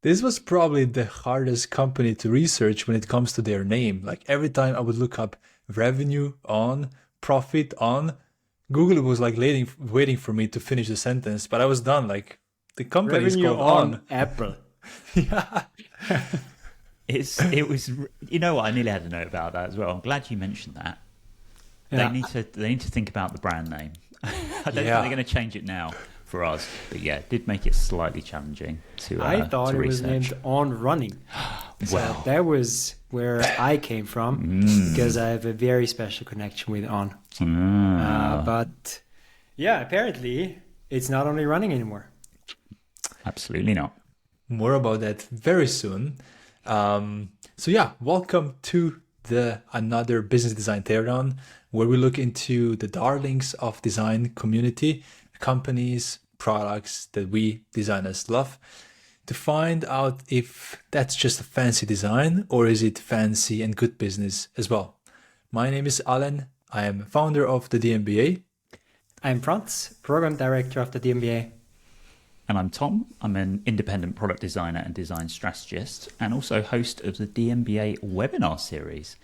This was probably the hardest company to research when it comes to their name. Like every time I would look up revenue on, profit on, Google was like waiting for me to finish the sentence, but I was done. Like the company is Revenue called on On. Apple. Yeah. It was, you know what? I nearly had a note about that as well. I'm glad you mentioned that. Yeah. They need to think about the brand name. I don't think Yeah. they're going to change it now for us, but yeah, it did make it slightly challenging to I thought to it was research. named On Running. So Well, that was where I came from because I have a very special connection with On. But yeah, apparently it's not only running anymore. absolutely not. More about that very soon. So yeah, welcome to the another business design teardown, where we look into the darlings of design community, companies, products that we designers love, to find out if that's just a fancy design or is it fancy and good business as well. My name is Alen. I am founder of the DMBA. I'm Franz, program director of the DMBA. And I'm Tom. I'm an independent product designer and design strategist, and also host of the DMBA webinar series.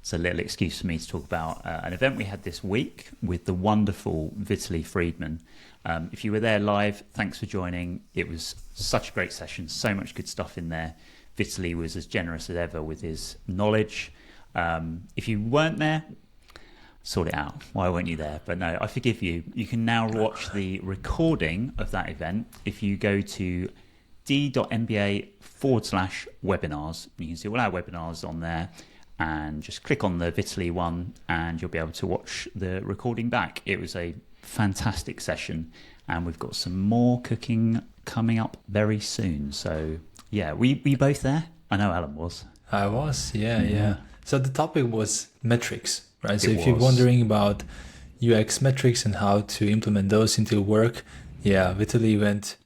It's a little excuse for me to talk about an event we had this week with the wonderful Vitaly Friedman. If you were there live, thanks for joining. It was such a great session, so much good stuff in there. Vitaly was as generous as ever with his knowledge. If you weren't there, sort it out. Why weren't you there? But no, I forgive you. You can now watch the recording of that event if you go to d.mba/webinars. You can see all our webinars on there, and just click on the Vitaly one and you'll be able to watch the recording back. It was a fantastic session, and we've got some more cooking coming up very soon. So yeah, were you both there? I know Alan was. I was, yeah. So the topic was metrics, right? So It if you're was. wondering about UX metrics and how to implement those into your work, yeah, Vitaly went.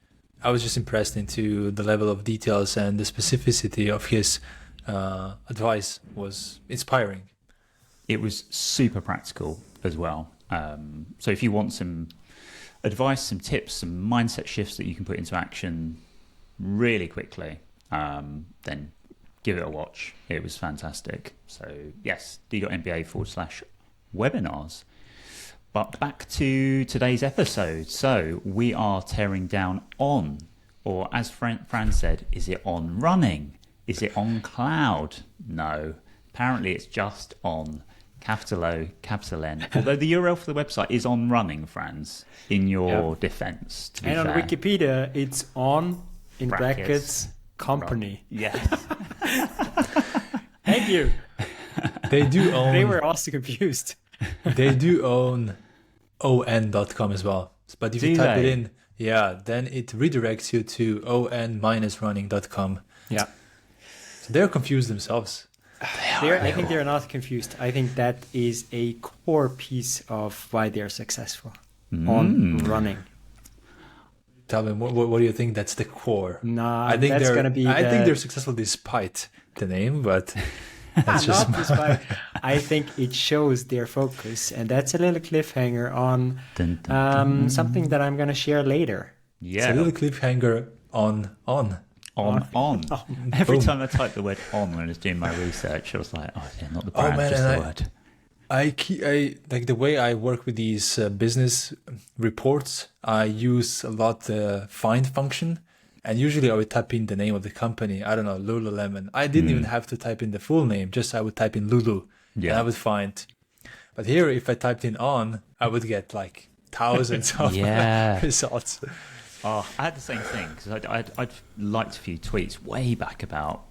I was just impressed into the level of details, and the specificity of his advice was inspiring. It was super practical as well. So if you want some advice, some tips, some mindset shifts that you can put into action really quickly, then give it a watch. It was fantastic. So yes, d.mba/webinars. But back to today's episode. So we are tearing down On, or as Franz said, is it on running? Is it on cloud? No. Apparently it's just on. Capital O, capital N. Although the URL for the website is on running, Franz, in your defense, to be And on fair. Wikipedia, it's On, in brackets, company. Yes. Thank you. They do own. They were also confused. They do own on.com as well. But if you Do type it they? in, yeah, then it redirects you to on-running.com. Yeah. So they're confused themselves. I think they're not confused. I think that is a core piece of why they're successful on running. Tell me, what do you think? That's the core. Nah, I think that's they're. gonna be I the- think they're successful despite the name, but that's just. Not despite. I think it shows their focus, and that's a little cliffhanger on Dun, dun, something that I'm going to share later. It's a Yeah. little cliffhanger on. On. Every Boom. time I typed the word on when I was doing my research, I was like, oh, yeah, not the brand, man, just and the I- word. I like the way I work with these business reports. I use a lot the find function, and usually I would type in the name of the company. I don't know, Lululemon. I didn't even have to type in the full name. Just I would type in Lulu, and Yeah. I would find. But here, if I typed in on, I would get like thousands of Yeah. results. Oh, I had the same thing because I'd liked a few tweets way back about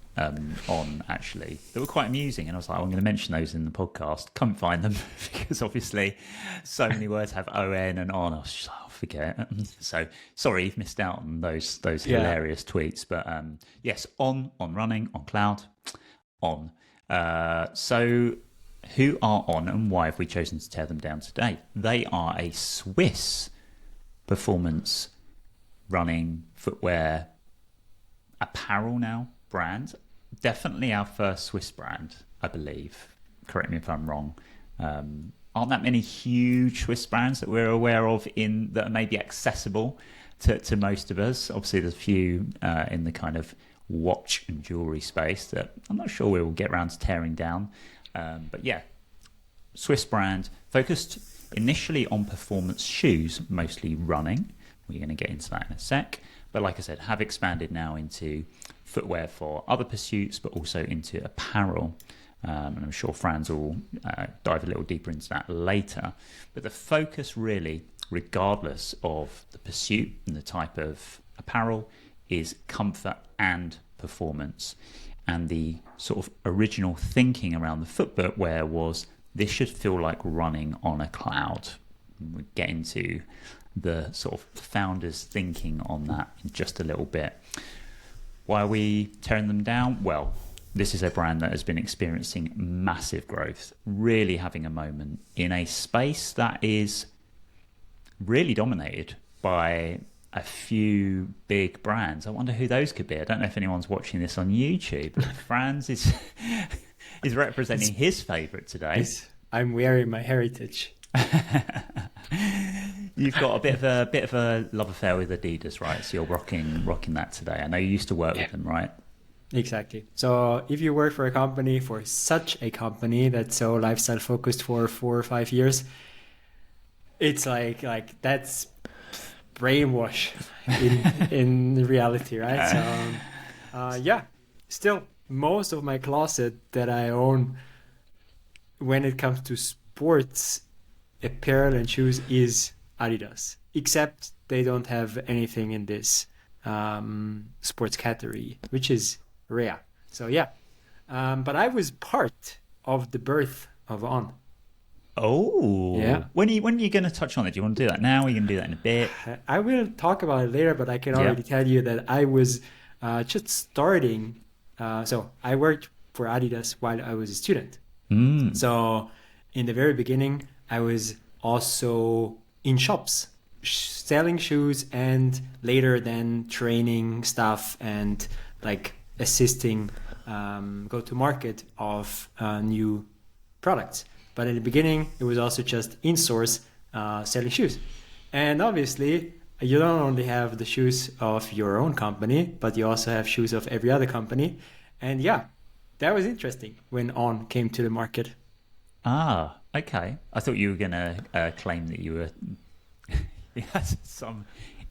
on actually that were quite amusing, and I was like, I'm going to mention those in the podcast. Couldn't find them because obviously so many words have on and on. I was just like, oh, forget it. So sorry you've missed out on those hilarious tweets. But yes, on running, on cloud, on. So who are On, and why have we chosen to tear them down today? They are a Swiss performance running footwear apparel now brand. Definitely our first Swiss brand, I believe. Correct me if I'm wrong. Aren't that many huge Swiss brands that we're aware of that are maybe accessible to most of us. Obviously, there's a few in the kind of watch and jewelry space that I'm not sure we will get around to tearing down. But yeah, Swiss brand focused initially on performance shoes, mostly running. We're going to get into that in a sec. But like I said, have expanded now into footwear for other pursuits, but also into apparel. And I'm sure Franz will dive a little deeper into that later. But the focus really, regardless of the pursuit and the type of apparel, is comfort and performance. And the sort of original thinking around the footwear was this should feel like running on a cloud. We'll get into the sort of founders' thinking on that in just a little bit. Why are we tearing them down? Well, this is a brand that has been experiencing massive growth, really having a moment in a space that is really dominated by a few big brands. I wonder who those could be. I don't know if anyone's watching this on YouTube. Franz is representing his favourite today. I'm wearing my heritage. You've got a bit of a love affair with Adidas, right? So you're rocking that today. I know you used to work with them, right? Exactly. So if you work for a company, for such a company that's so lifestyle focused for 4 or 5 years, it's like that's brainwash in reality, right? So yeah, still most of my closet that I own when it comes to sports apparel and shoes is Adidas, except they don't have anything in this sports category, which is rare. So yeah, but I was part of the birth of On. Oh, yeah. When are you going to touch on it? Do you want to do that now? Or are you going to do that in a bit? I will talk about it later, but I can already tell you that I was just starting. So I worked for Adidas while I was a student. So in the very beginning, I was also in shops selling shoes, and later then training staff and like assisting go to market of new products. But in the beginning, it was also just in source selling shoes. And obviously, you don't only have the shoes of your own company, but you also have shoes of every other company. And yeah, that was interesting when On came to the market. Ah, okay. I thought you were going to claim that you had some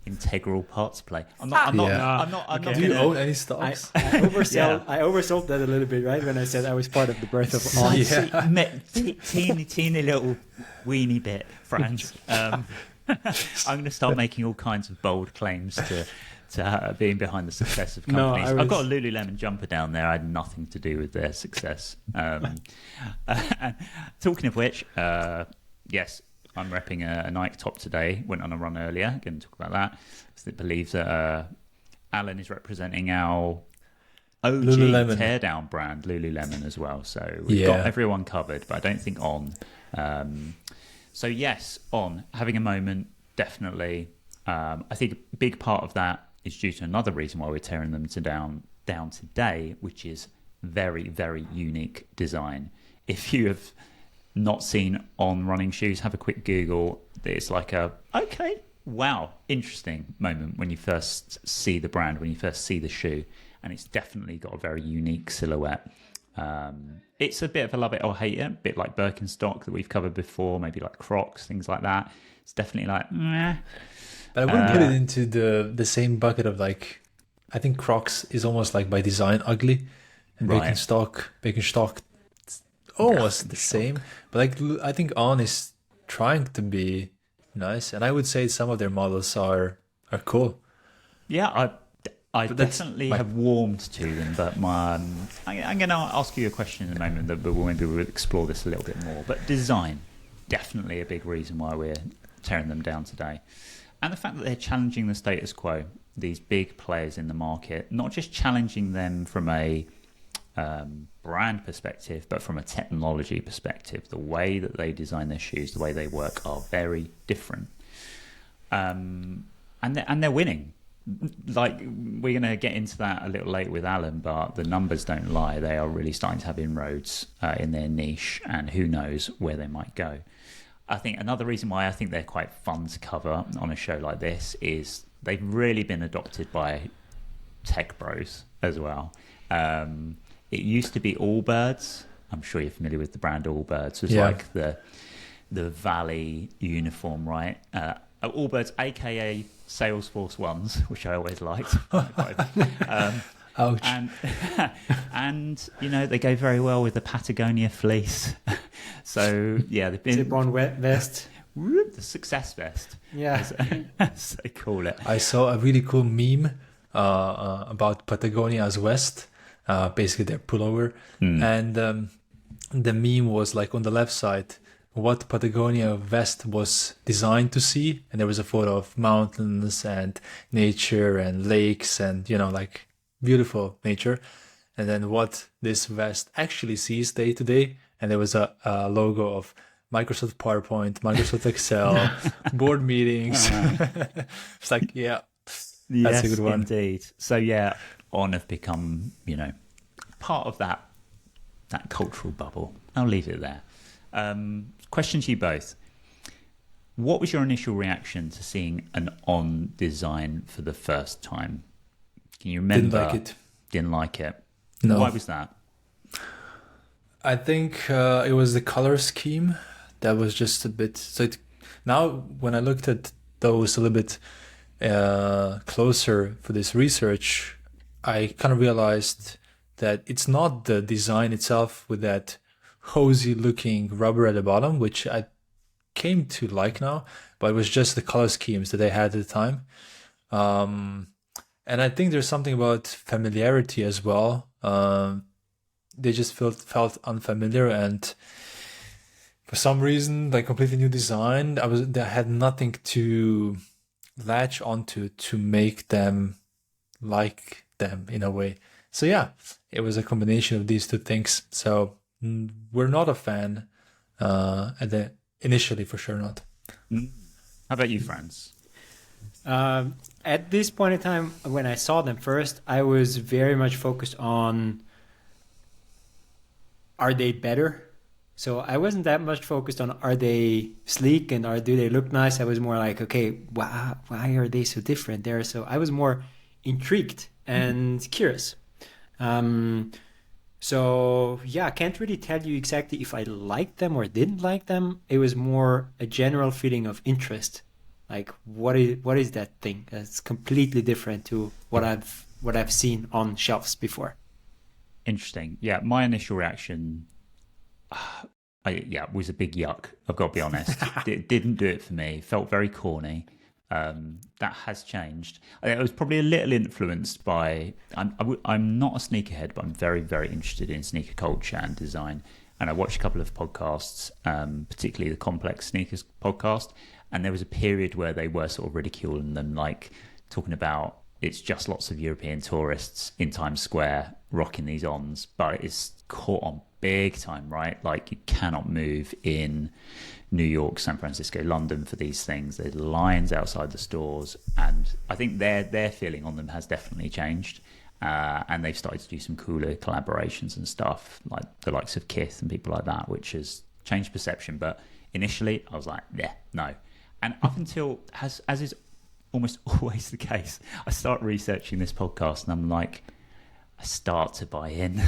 integral part to play. I'm not. Do you own any stocks? I oversold that a little bit, right? When I said I was part of the birth of On. Teeny little weeny bit, Franz. I'm going to start making all kinds of bold claims to being behind the success of companies. I've got a Lululemon jumper down there. I had nothing to do with their success. Talking of which, yes, I'm repping a Nike top today. Went on a run earlier. Going to talk about that. I believe that Alen is representing our OG Lululemon Teardown brand, Lululemon, as well. So we've got everyone covered, but I don't think On. So yes, On having a moment, definitely. I think a big part of that is due to another reason why we're tearing them down today, which is very, very unique design. If you have not seen On running shoes, have a quick Google. It's like wow, interesting moment when you first see the brand, when you first see the shoe, and it's definitely got a very unique silhouette. It's a bit of a love it or hate it, a bit like Birkenstock that we've covered before, maybe like Crocs, things like that. It's definitely like, meh. But I wouldn't put it into the same bucket of like, I think Crocs is almost like by design ugly, and Birkenstock it's almost the same. But like, I think On is trying to be nice, and I would say some of their models are cool. Yeah, I definitely have warmed to them, but I'm going to ask you a question in a moment that maybe we'll explore this a little bit more. But design, definitely a big reason why we're tearing them down today. And the fact that they're challenging the status quo, these big players in the market, not just challenging them from a brand perspective, but from a technology perspective. The way that they design their shoes, the way they work are very different. And they're winning. Like, we're going to get into that a little later with Alen, but the numbers don't lie. They are really starting to have inroads in their niche, and who knows where they might go. I think another reason why I think they're quite fun to cover on a show like this is they've really been adopted by tech bros as well. It used to be Allbirds. I'm sure you're familiar with the brand Allbirds. It was like the Valley uniform, right? Allbirds, aka Salesforce ones, which I always liked. Ouch. And you know, they go very well with the Patagonia fleece. So yeah, they've been zip-on vest. The success vest. Yeah, as they call it. I saw a really cool meme about Patagonia as West, basically their pullover, and the meme was like on the left side what Patagonia vest was designed to see, and there was a photo of mountains and nature and lakes and, you know, like beautiful nature, and then what this vest actually sees day to day, and there was a logo of Microsoft PowerPoint, Microsoft Excel, board meetings. It's like, that's a good one. Indeed. So yeah, On have become, you know, part of that cultural bubble. I'll leave it there. Question to you both. What was your initial reaction to seeing an On design for the first time? Can you remember? Didn't like it. Didn't like it. No. Why was that? I think it was the color scheme that was just a bit. Now, when I looked at those a little bit closer for this research, I kind of realized that it's not the design itself with that hosey looking rubber at the bottom, which I came to like now, but it was just the color schemes that they had at the time. And I think there's something about familiarity as well. They just felt unfamiliar, and for some reason, like completely new design, I had nothing to latch onto to make them like them in a way. So yeah, it was a combination of these two things. So we're not a fan initially, for sure not. How about you, Franz? At this point in time, when I saw them first, I was very much focused on, are they better? So I wasn't that much focused on, are they sleek and do they look nice? I was more like, okay, why are they so different there? So I was more intrigued and curious. So yeah, I can't really tell you exactly if I liked them or didn't like them. It was more a general feeling of interest. Like, what is that thing that's completely different to what I've seen on shelves before? Interesting. Yeah, my initial reaction, was a big yuck. I've got to be honest. It didn't do it for me. It felt very corny. That has changed. I was probably a little influenced by. I'm not a sneakerhead, but I'm very, very interested in sneaker culture and design. And I watched a couple of podcasts, particularly the Complex Sneakers podcast. And there was a period where they were sort of ridiculing them, like talking about it's just lots of European tourists in Times Square rocking these Ons, but it's caught on big time, right? Like you cannot move in New York, San Francisco, London for these things. There's lines outside the stores, and I think their feeling on them has definitely changed. And they've started to do some cooler collaborations and stuff, like the likes of Kith and people like that, which has changed perception. But initially, I was like, yeah, no. And up until, as is almost always the case, I start researching this podcast and I'm like, I start to buy in.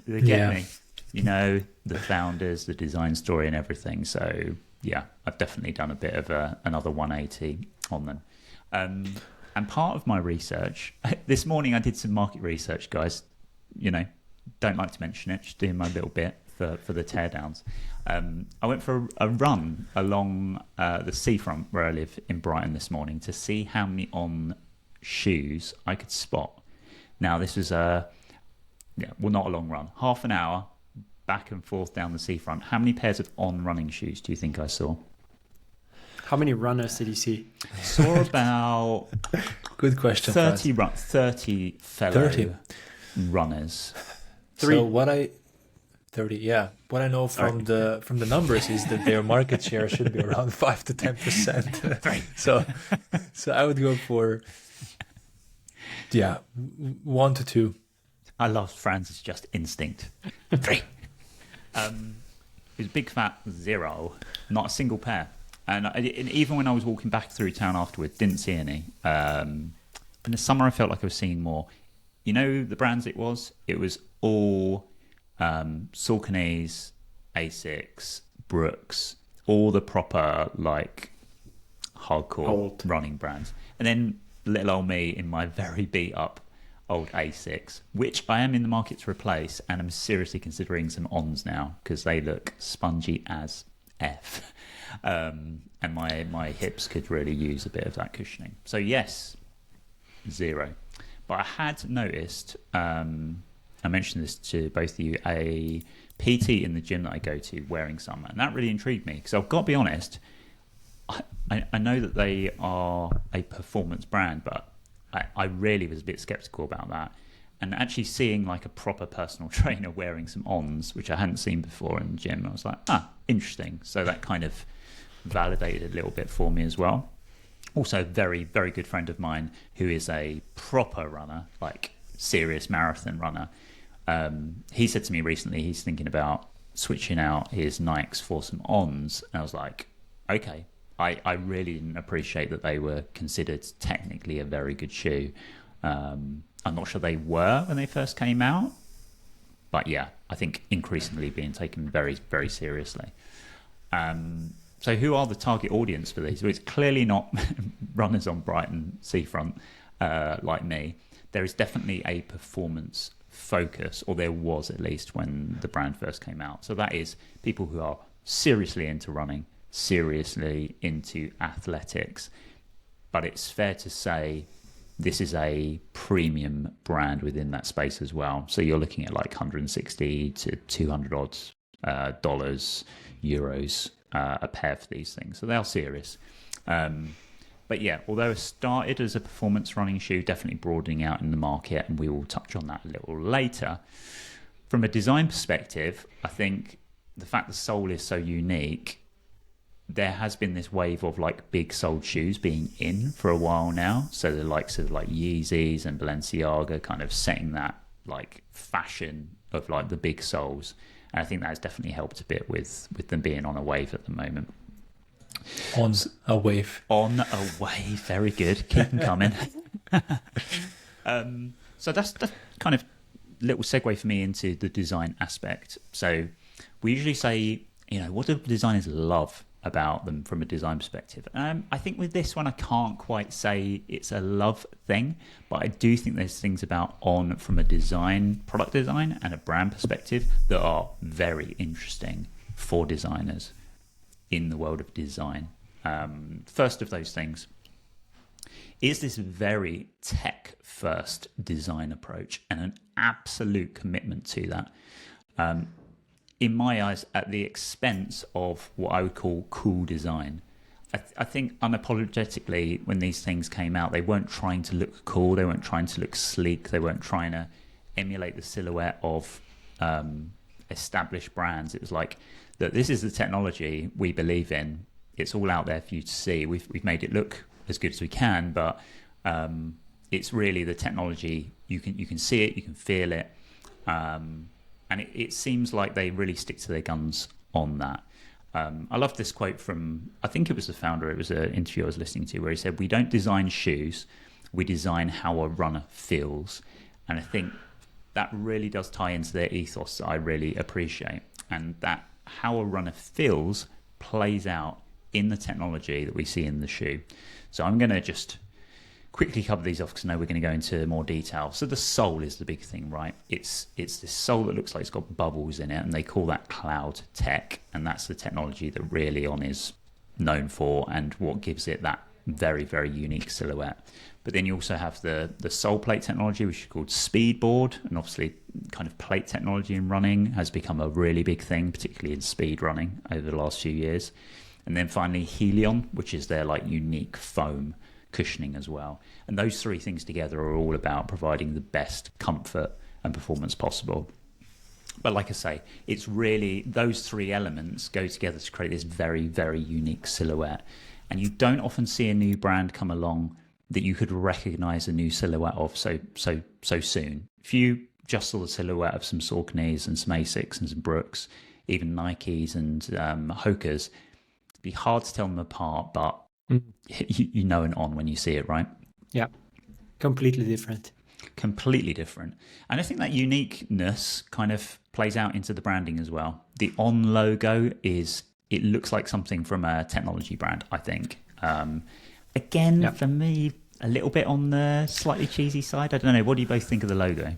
They get me. You know, the founders, the design story and everything. So, yeah, I've definitely done a bit of another 180 on them. And part of my research, this morning I did some market research, guys. You know, don't like to mention it, just doing my little bit for the teardowns. I went for a run along the seafront where I live in Brighton this morning to see how many On shoes I could spot. Now, this was not a long run, half an hour back and forth down the seafront. How many pairs of On running shoes do you think I saw? How many runners did you see? Saw about good question. 30 fellow runners. So 30, yeah. What I know from the numbers is that their market share should be around 5 to 10%. So I would go for 1 to 2. I love Franz's just instinct. 3. was a big fat 0, not a single pair. And even when I was walking back through town afterwards, didn't see any. In the summer, I felt like I was seeing more. You know the brands it was? It was all Saucony's, Asics, Brooks, all the proper like hardcore running brands. And then little old me in my very beat up old Asics, which I am in the market to replace, and I'm seriously considering some Ons now because they look spongy as F. And my hips could really use a bit of that cushioning. So yes, 0. But I had noticed, I mentioned this to both of you, a PT in the gym that I go to wearing some, and that really intrigued me because I've got to be honest, I know that they are a performance brand, but I really was a bit skeptical about that. And actually seeing like a proper personal trainer wearing some Ons, which I hadn't seen before in the gym, I was like, interesting. So that kind of validated a little bit for me as well. Also, a very, very good friend of mine who is a proper runner, like serious marathon runner. He said to me recently he's thinking about switching out his Nikes for some Ons. And I was like, okay. I really didn't appreciate that they were considered technically a very good shoe. I'm not sure they were when they first came out. But yeah, I think increasingly being taken very, very seriously. So who are the target audience for these? Well, it's clearly not runners on Brighton seafront like me. There is definitely a performance focus, or there was at least when the brand first came out. So that is people who are seriously into running, seriously into athletics. But it's fair to say this is a premium brand within that space as well. So you're looking at like 160 to 200 odd dollars, euros a pair for these things. So they are serious. But yeah, although it started as a performance running shoe, definitely broadening out in the market, and we will touch on that a little later. From a design perspective, I think the fact the sole is so unique, there has been this wave of like big soled shoes being in for a while now. So the likes of like Yeezys and Balenciaga kind of setting that like fashion of like the big soles. And I think that has definitely helped a bit with them being on a wave at the moment. On a wave. On a wave. Very good. Keep them coming. So that's kind of little segue for me into the design aspect. So we usually say, what do designers love about them from a design perspective? I think with this one, I can't quite say it's a love thing, but I do think there's things about On from a product design and a brand perspective that are very interesting for designers in the world of design. First of those things is this very tech first design approach and an absolute commitment to that. In my eyes, at the expense of what I would call cool design. I think unapologetically, when these things came out, they weren't trying to look cool, they weren't trying to look sleek, they weren't trying to emulate the silhouette of established brands. It was like, that this is the technology we believe in. It's all out there for you to see. We've made it look as good as we can, but it's really the technology. You can see it, you can feel it, and it seems like they really stick to their guns on that. I love this quote from, I think it was the founder. It was an interview I was listening to where he said, "We don't design shoes, we design how a runner feels." And I think that really does tie into their ethos that I really appreciate, and that how a runner feels plays out in the technology that we see in the shoe. So I'm going to just quickly cover these off because I know we're going to go into more detail. So the sole is the big thing, right? It's this sole that looks like it's got bubbles in it, and they call that CloudTec, and that's the technology that really On is known for and what gives it that very, very unique silhouette. But then you also have the sole plate technology, which is called Speedboard, and obviously kind of plate technology in running has become a really big thing, particularly in speed running over the last few years. And then finally Helion, which is their like unique foam cushioning as well. And those three things together are all about providing the best comfort and performance possible. But like I say, it's really those three elements go together to create this very, very unique silhouette. And you don't often see a new brand come along that you could recognize a new silhouette of so soon. If you just saw the silhouette of some Sauconys and some Asics and some Brooks, even Nikes and Hoka's, it'd be hard to tell them apart, but you know an On when you see it, right? Yeah, completely different. Completely different. And I think that uniqueness kind of plays out into the branding as well. The On logo it looks like something from a technology brand, I think. Again, for me, a little bit on the slightly cheesy side. I don't know. What do you both think of the logo?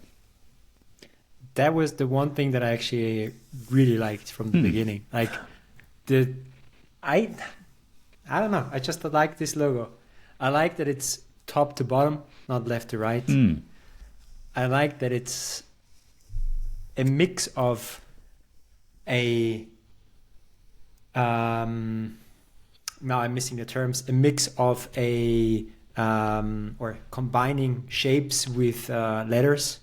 That was the one thing that I actually really liked from the beginning. Like I don't know. I just like this logo. I like that it's top to bottom, not left to right. I like that it's a mix of now I'm missing the terms. A mix of or combining shapes with letters.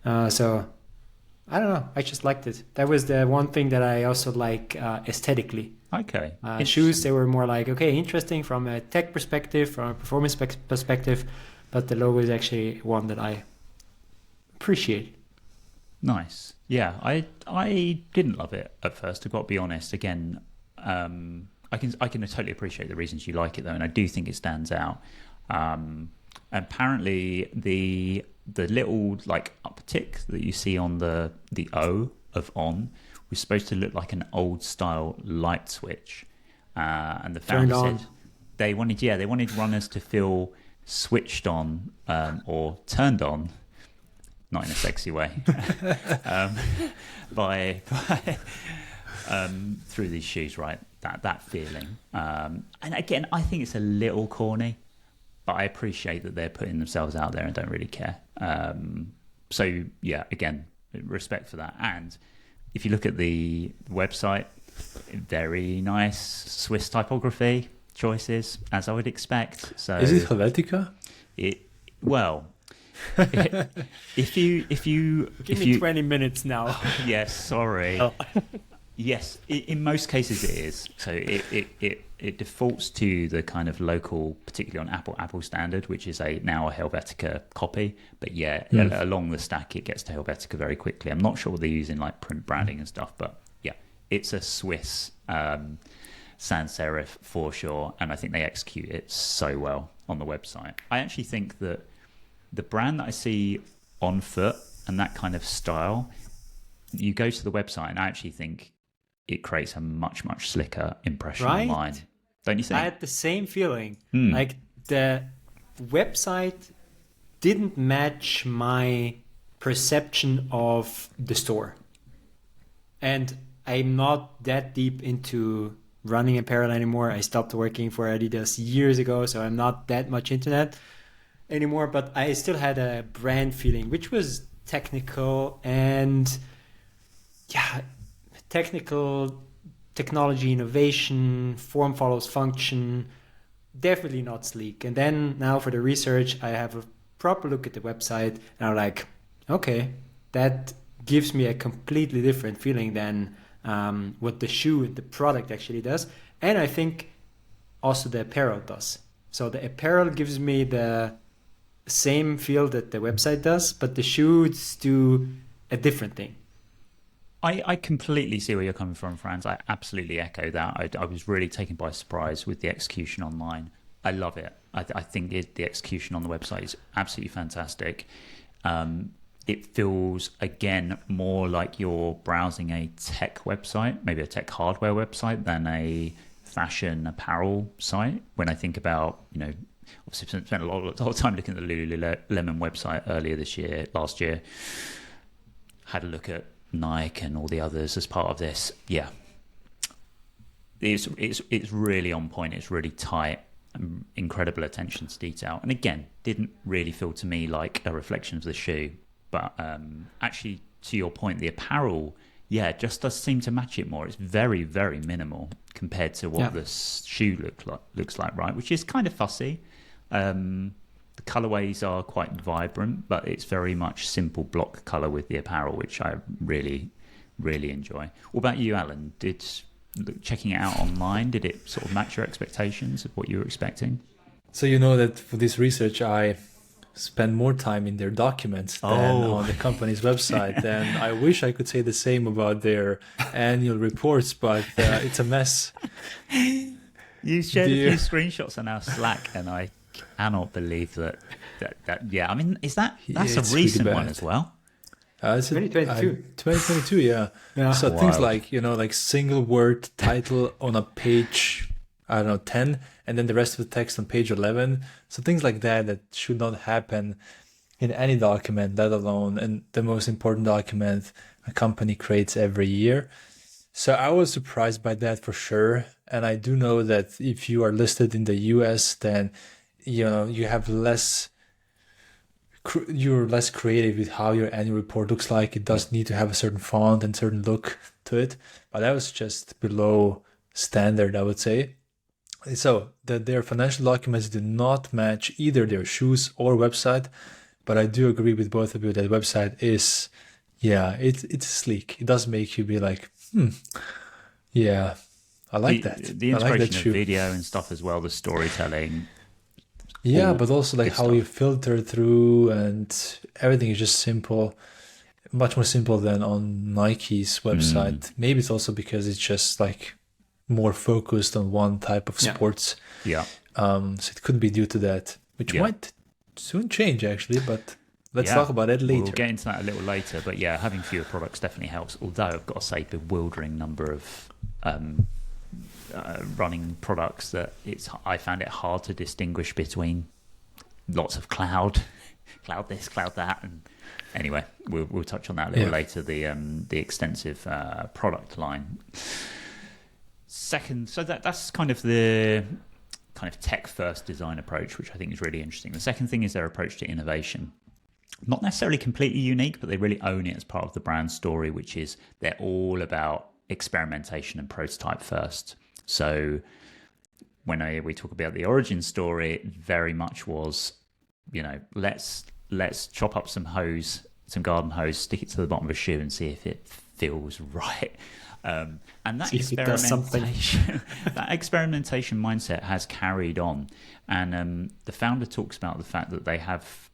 So I don't know. I just liked it. That was the one thing that I also like aesthetically. Okay. Shoes, they were more like, okay, interesting from a tech perspective, from a performance perspective, but the logo is actually one that I appreciate. Nice. Yeah, I didn't love it at first, I've got to be honest. Again, I can totally appreciate the reasons you like it though, and I do think it stands out. Apparently the little like uptick that you see on the O of On was supposed to look like an old style light switch, and the founder said they wanted runners to feel switched on or turned on, not in a sexy way, by through these shoes, right? That feeling, and again, I think it's a little corny, but I appreciate that they're putting themselves out there and don't really care. So yeah, again, respect for that. And if you look at the website, very nice Swiss typography choices, as I would expect. So is it Helvetica? Give me 20 minutes now. Yes, sorry. Oh. Yes, in most cases it is. So it defaults to the kind of local, particularly on Apple standard, which is now a Helvetica copy. But along the stack, it gets to Helvetica very quickly. I'm not sure what they're using like print branding and stuff, but yeah, it's a Swiss sans serif for sure. And I think they execute it so well on the website. I actually think that the brand that I see on foot and that kind of style, you go to the website and I actually think it creates a much, much slicker impression online. Don't you think? I had the same feeling. Like the website didn't match my perception of the store. And I'm not that deep into running apparel anymore. I stopped working for Adidas years ago, so I'm not that much into that anymore. But I still had a brand feeling, which was technical and technology innovation, form follows function, definitely not sleek. And then now for the research, I have a proper look at the website and I'm like, okay, that gives me a completely different feeling than what the shoe and the product actually does. And I think also the apparel does. So the apparel gives me the same feel that the website does, but the shoes do a different thing. I completely see where you're coming from, Franz. I absolutely echo that. I was really taken by surprise with the execution online. I love it. I think the execution on the website is absolutely fantastic. It feels, again, more like you're browsing a tech website, maybe a tech hardware website, than a fashion apparel site. When I think about, obviously spent a lot of time looking at the Lululemon website last year. Had a look at Nike and all the others as part of this. Yeah, it's really on point. It's really tight, incredible attention to detail, and again, didn't really feel to me like a reflection of the shoe. But actually, to your point, the apparel, just does seem to match it more. It's very, very minimal compared to what the shoe looks like, right? Which is kind of fussy. The colorways are quite vibrant, but it's very much simple block color with the apparel, which I really, really enjoy. What about you, Alen? Checking it out online, did it sort of match your expectations of what you were expecting? So you know that for this research, I spend more time in their documents than on the company's website. And I wish I could say the same about their annual reports, but it's a mess. You shared a few screenshots on our Slack, and I cannot believe that. Yeah, I mean, that's a recent one as well? It's 2022. 2022, yeah. So things like, like single word title on a page, I don't know, 10, and then the rest of the text on page 11. So things like that should not happen in any document, let alone in the most important document a company creates every year. So I was surprised by that for sure. And I do know that if you are listed in the US, then, you have you're less creative with how your annual report looks like. It does need to have a certain font and certain look to it, but that was just below standard, I would say. So that their financial documents do not match either their shoes or website, but I do agree with both of you that website is, it's sleek. It does make you be like, yeah, I like that. The integration of video and stuff as well, the storytelling. Yeah, but also like how you filter through, and everything is just simple, much more simple than on Nike's website. Maybe it's also because it's just like more focused on one type of sports. Yeah. So it could be due to that, which might soon change actually, but let's talk about it later. We'll get into that a little later, but having fewer products definitely helps. Although I've got to say, bewildering number of running products that I found it hard to distinguish between. Lots of cloud this, cloud that, and anyway, we'll touch on that a little later. The extensive product line. Second, so that's kind of the tech first design approach, which I think is really interesting. The second thing is their approach to innovation. Not necessarily completely unique, but they really own it as part of the brand story, which is they're all about experimentation and prototype first. So when we talk about the origin story, it very much was, let's chop up some garden hose, stick it to the bottom of a shoe and see if it feels right. And that experimentation mindset has carried on. And the founder talks about the fact that they have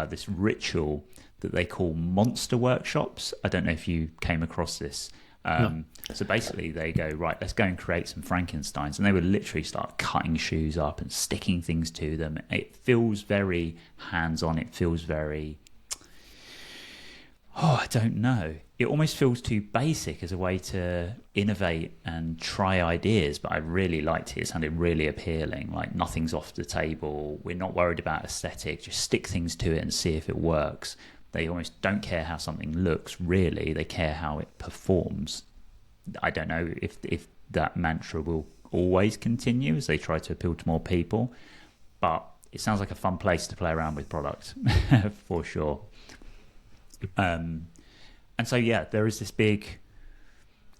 this ritual that they call monster workshops. I don't know if you came across this. No. So basically they go, right, let's go and create some Frankensteins, and they would literally start cutting shoes up and sticking things to them. It feels very hands-on. It feels very, I don't know. It almost feels too basic as a way to innovate and try ideas, but I really liked it. It sounded really appealing, like nothing's off the table. We're not worried about aesthetic. Just stick things to it and see if it works. They almost don't care how something looks, really. They care how it performs. I don't know if that mantra will always continue as they try to appeal to more people, but it sounds like a fun place to play around with product, for sure. And so, there is this big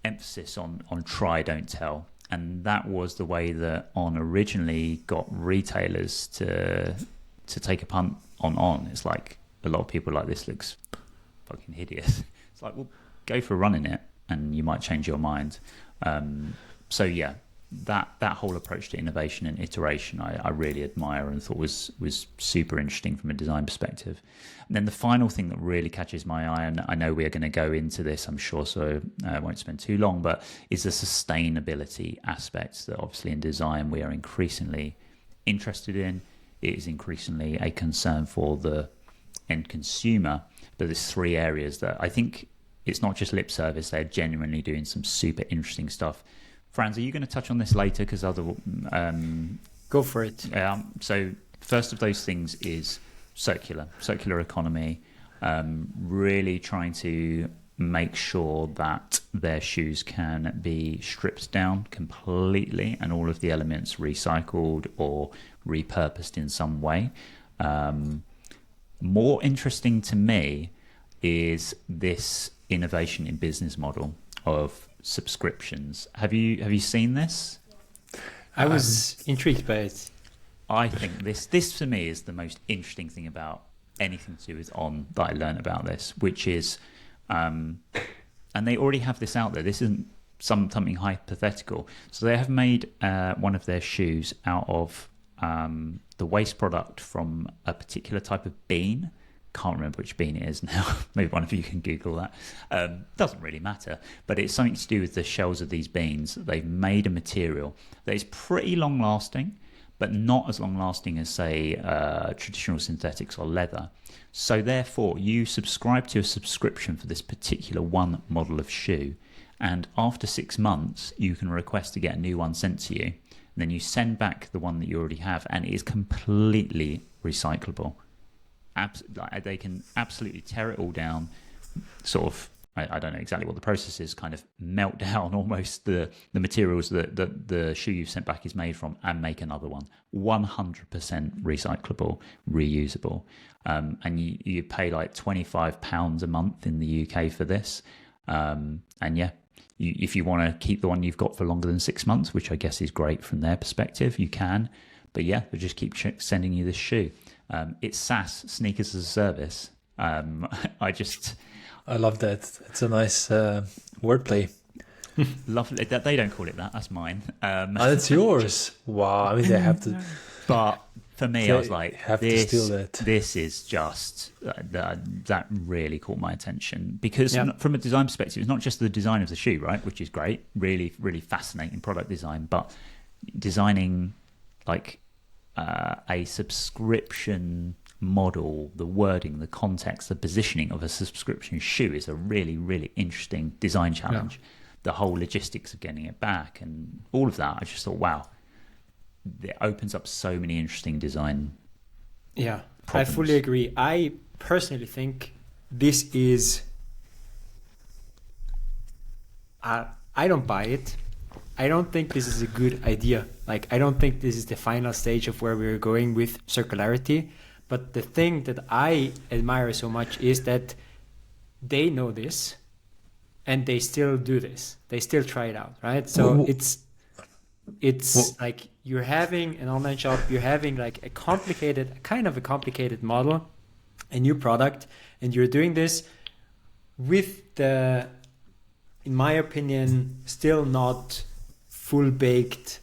emphasis on try, don't tell. And that was the way that On originally got retailers to take a punt on On. It's like, a lot of people like, this looks fucking hideous. It's like, well, go for a run in it and you might change your mind. That whole approach to innovation and iteration I really admire and thought was super interesting from a design perspective. And then the final thing that really catches my eye, and I know we are going to go into this, I'm sure, so I won't spend too long, but is the sustainability aspects that obviously in design we are increasingly interested in. It is increasingly a concern for the end consumer, but there's three areas that I think it's not just lip service. They're genuinely doing some super interesting stuff. Franz, are you going to touch on this later? Because go for it. So first of those things is circular economy, really trying to make sure that their shoes can be stripped down completely and all of the elements recycled or repurposed in some way. More interesting to me is this innovation in business model of subscriptions. Have you seen this? I was intrigued by it. I think this for me is the most interesting thing about anything to do with On that I learned about this, which is, and they already have this out there. This isn't something hypothetical. So they have made one of their shoes out of the waste product from a particular type of bean. Can't remember which bean it is now. Maybe one of you can Google that. Doesn't really matter. But it's something to do with the shells of these beans. They've made a material that is pretty long lasting, but not as long lasting as, say, traditional synthetics or leather. So therefore, you subscribe to a subscription for this particular one model of shoe. And after 6 months, you can request to get a new one sent to you. And then you send back the one that you already have, and it is completely recyclable. They can absolutely tear it all down, sort of, I don't know exactly what the process is, kind of melt down almost the materials that the shoe you've sent back is made from, and make another one. 100% recyclable, reusable. And you pay like £25 a month in the UK for this. And yeah, if you want to keep the one you've got for longer than 6 months, which I guess is great from their perspective, you can. But yeah, they'll just keep sending you this shoe. It's SaaS, sneakers as a service. I love that. It's a nice wordplay. Lovely. They don't call it that. That's mine. That's yours. Wow. I mean, they have to. But for me, I was like, to steal that. This is just that really caught my attention, because from a design perspective, it's not just the design of the shoe, right? Which is great, really, really fascinating product design, but designing like a subscription model, the wording, the context, the positioning of a subscription shoe is a really, really interesting design challenge. Yeah. The whole logistics of getting it back and all of that, I just thought, wow, it opens up so many interesting design problems. I fully agree. I personally think this is I don't buy it. I don't think this is a good idea. Like, I don't think this is the final stage of where we're going with circularity. But the thing that I admire so much is that they know this and they still do this. They still try it out, right? So it's like you're having an online shop, you're having like a complicated model, a new product, and you're doing this with the, in my opinion, still not full-baked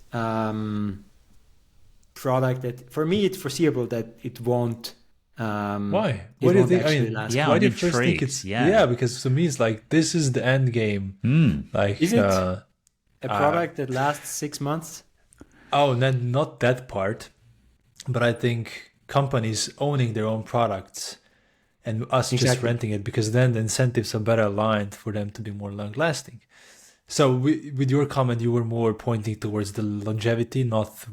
product that, for me, it's foreseeable that it won't. Why? What do you think? I mean, why do you first think it's? Yeah, because to me, it's like this is the end game. Like, is it a product that lasts 6 months? Oh, not that part, but I think companies owning their own products and us just renting it, because then the incentives are better aligned for them to be more long-lasting. So with your comment, you were more pointing towards the longevity, not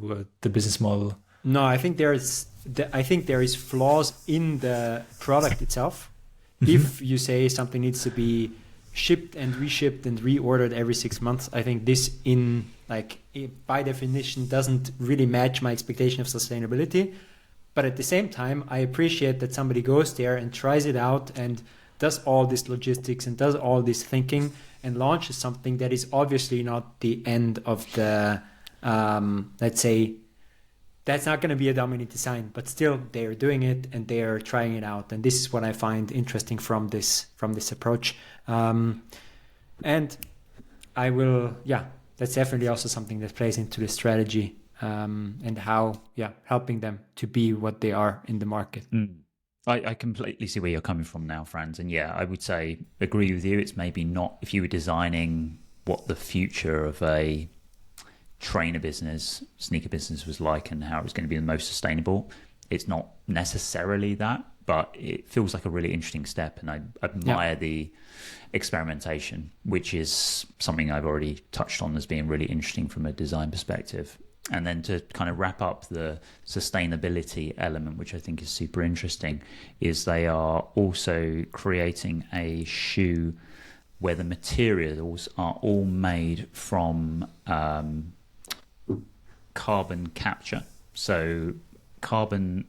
the business model. No, I think there is flaws in the product itself. If you say something needs to be shipped and reshipped and reordered every 6 months, I think this by definition doesn't really match my expectation of sustainability. But at the same time, I appreciate that somebody goes there and tries it out and does all this logistics and does all this thinking and launches something that is obviously not the end of the, let's say, that's not going to be a dominant design, but still they're doing it and they're trying it out. And this is what I find interesting from this approach. And I will, that's definitely also something that plays into the strategy and how, helping them to be what they are in the market. I completely see where you're coming from now, Franz. And I would say, agree with you. It's maybe not, if you were designing what the future of a trainer business, sneaker business was like and how it was going to be the most sustainable, it's not necessarily that, but it feels like a really interesting step. And I admire the experimentation, which is something I've already touched on as being really interesting from a design perspective. And then to kind of wrap up the sustainability element, which I think is super interesting, is they are also creating a shoe where the materials are all made from carbon capture. So carbon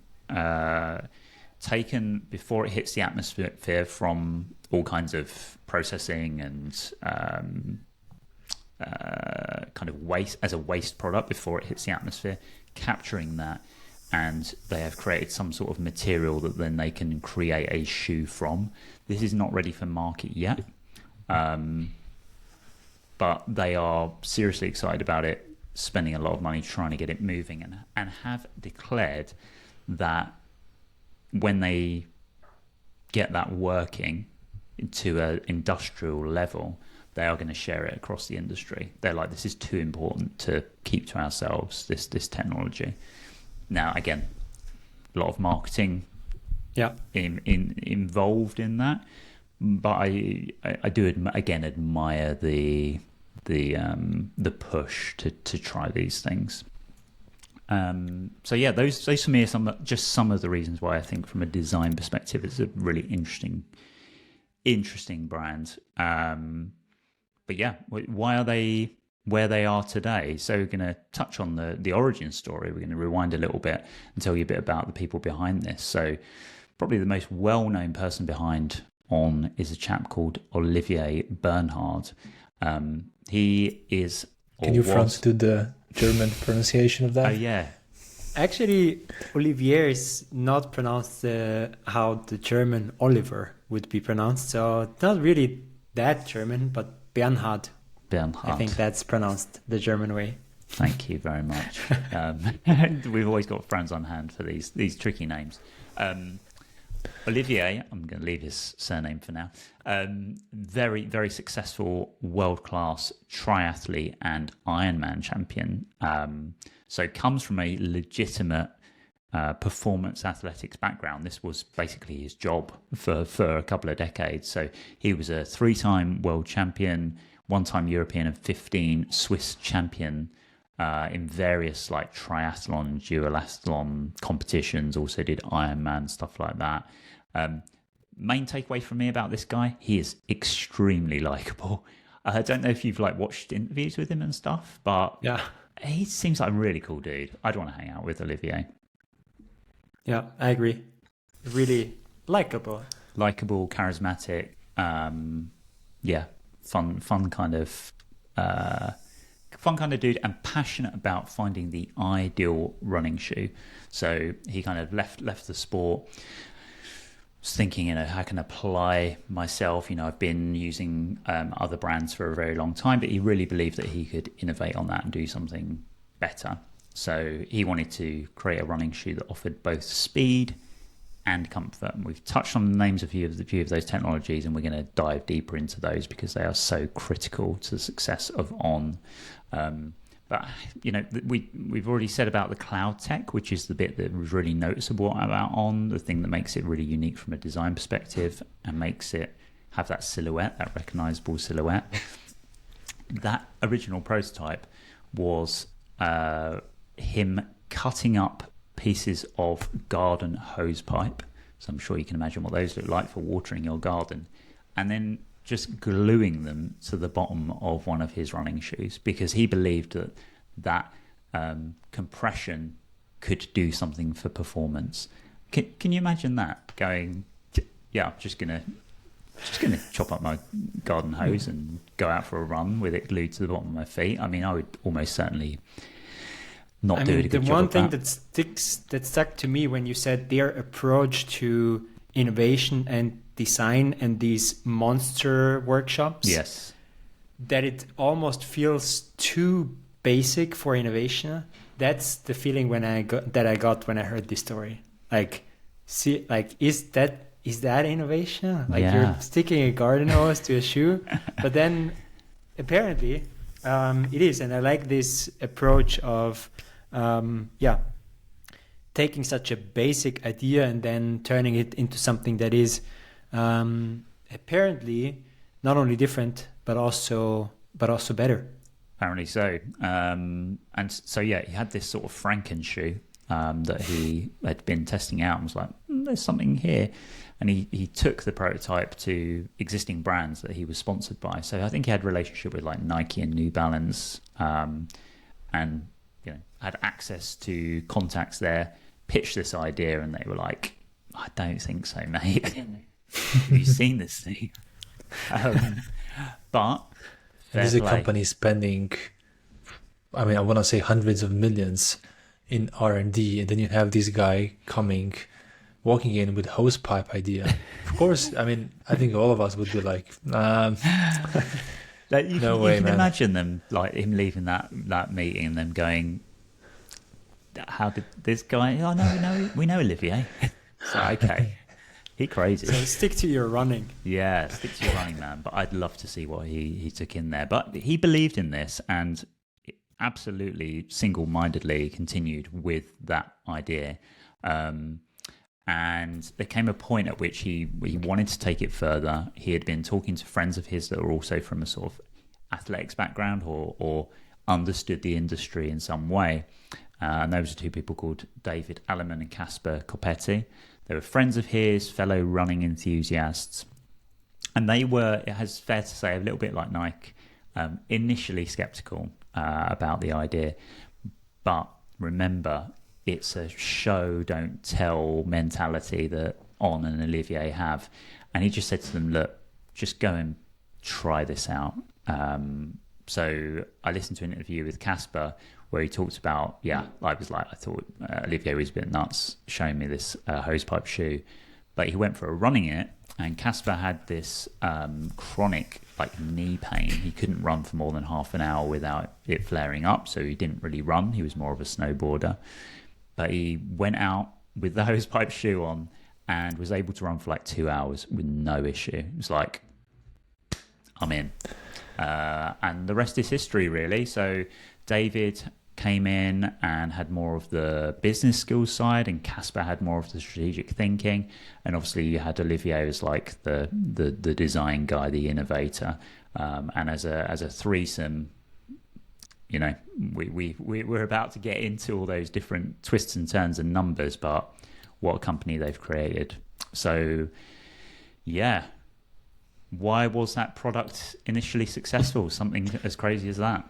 taken before it hits the atmosphere from all kinds of processing and kind of waste, as a waste product before it hits the atmosphere, capturing that, and they have created some sort of material that then they can create a shoe from. This is not ready for market yet, but they are seriously excited about it, spending a lot of money trying to get it moving, and have declared that when they get that working to an industrial level, they are going to share it across the industry. They're like, this is too important to keep to ourselves, this technology. Now, again, a lot of marketing involved in that, but I do again admire the push to try these things. So yeah, those for me are some of the reasons why I think from a design perspective it's a really interesting brand. But yeah, why are they where they are today? So we're going to touch on the origin story. We're going to rewind a little bit and tell you a bit about the people behind this. So probably the most well-known person behind On is a chap called Olivier Bernhard. He is... Can you, Franz, do the German pronunciation of that? Oh, yeah. Actually, Olivier is not pronounced how the German Oliver would be pronounced. So it's not really that German, but Bernhard. Bernhard. I think that's pronounced the German way. Thank you very much. We've always got Franz on hand for these tricky names. Olivier, I'm going to leave his surname for now, very, very successful world-class triathlete and Ironman champion. So comes from a legitimate performance athletics background. This was basically his job for a couple of decades. So he was a 3-time world champion, 1-time European and 15 Swiss champion in various like triathlon, duathlon competitions, also did Ironman, stuff like that. Main takeaway from me about this guy, he is extremely likable. I don't know if you've like watched interviews with him and stuff, but yeah, he seems like a really cool dude. I'd want to hang out with Olivier. Yeah, I agree. Really likable, charismatic. Yeah, fun kind of dude, and passionate about finding the ideal running shoe. So he kind of left the sport, was thinking, how can I apply myself? I've been using other brands for a very long time, but he really believed that he could innovate on that and do something better. So he wanted to create a running shoe that offered both speed and comfort. And we've touched on the names of a few of those technologies, and we're going to dive deeper into those because they are so critical to the success of On. But we've already said about the CloudTec, which is the bit that was really noticeable about On, the thing that makes it really unique from a design perspective and makes it have that silhouette, that recognizable silhouette. That original prototype was him cutting up pieces of garden hose pipe. So I'm sure you can imagine what those look like for watering your garden. And then just gluing them to the bottom of one of his running shoes, because he believed that compression could do something for performance. Can you imagine that? Going, yeah, I'm just gonna chop up my garden hose and go out for a run with it glued to the bottom of my feet. I mean, I would almost certainly not do it. The one thing that stuck to me when you said their approach to innovation and design and these monster workshops, yes, that it almost feels too basic for innovation. That's the feeling I got when I heard this story. Is that innovation? You're sticking a garden hose to a shoe, but then apparently it is. And I like this approach of taking such a basic idea and then turning it into something that is apparently not only different but also better. Apparently so. And so he had this sort of Franken shoe that he had been testing out and was like, there's something here. And he took the prototype to existing brands that he was sponsored by. So I think he had a relationship with like Nike and New Balance, and had access to contacts there, pitched this idea, and they were like, I don't think so, mate. Have you seen this thing? But there's a company spending, I want to say hundreds of millions in R&D, and then you have this guy walking in with hosepipe idea. Of course, I think all of us would be like, Like you No can, way, you can man. imagine them, like him leaving that meeting and them going, "How did this guy? Oh no, we know Olivier." So okay, he crazy. So stick to your running. Yeah, stick to your running, man. But I'd love to see what he took in there. But he believed in this and absolutely single-mindedly continued with that idea. And there came a point at which he wanted to take it further. He had been talking to friends of his that were also from a sort of athletics background or understood the industry in some way. And those are two people called David Alen and Casper Coppetti. They were friends of his, fellow running enthusiasts. And they were, it has fair to say, a little bit like Nike, initially skeptical about the idea. But remember, it's a show, don't tell mentality that On and Olivier have. And he just said to them, look, just go and try this out. So I listened to an interview with Casper where he talked about, I thought Olivier was a bit nuts showing me this hosepipe shoe. But he went for a running it, and Casper had this chronic knee pain. He couldn't run for more than half an hour without it flaring up, so he didn't really run. He was more of a snowboarder. But he went out with the hosepipe shoe on and was able to run for 2 hours with no issue. It was like, I'm in. And the rest is history, really. So David came in and had more of the business skills side, and Casper had more of the strategic thinking. And obviously you had Olivier as the design guy, the innovator. And as a threesome, we're about to get into all those different twists and turns and numbers, but what a company they've created. So yeah, why was that product initially successful? Something as crazy as that.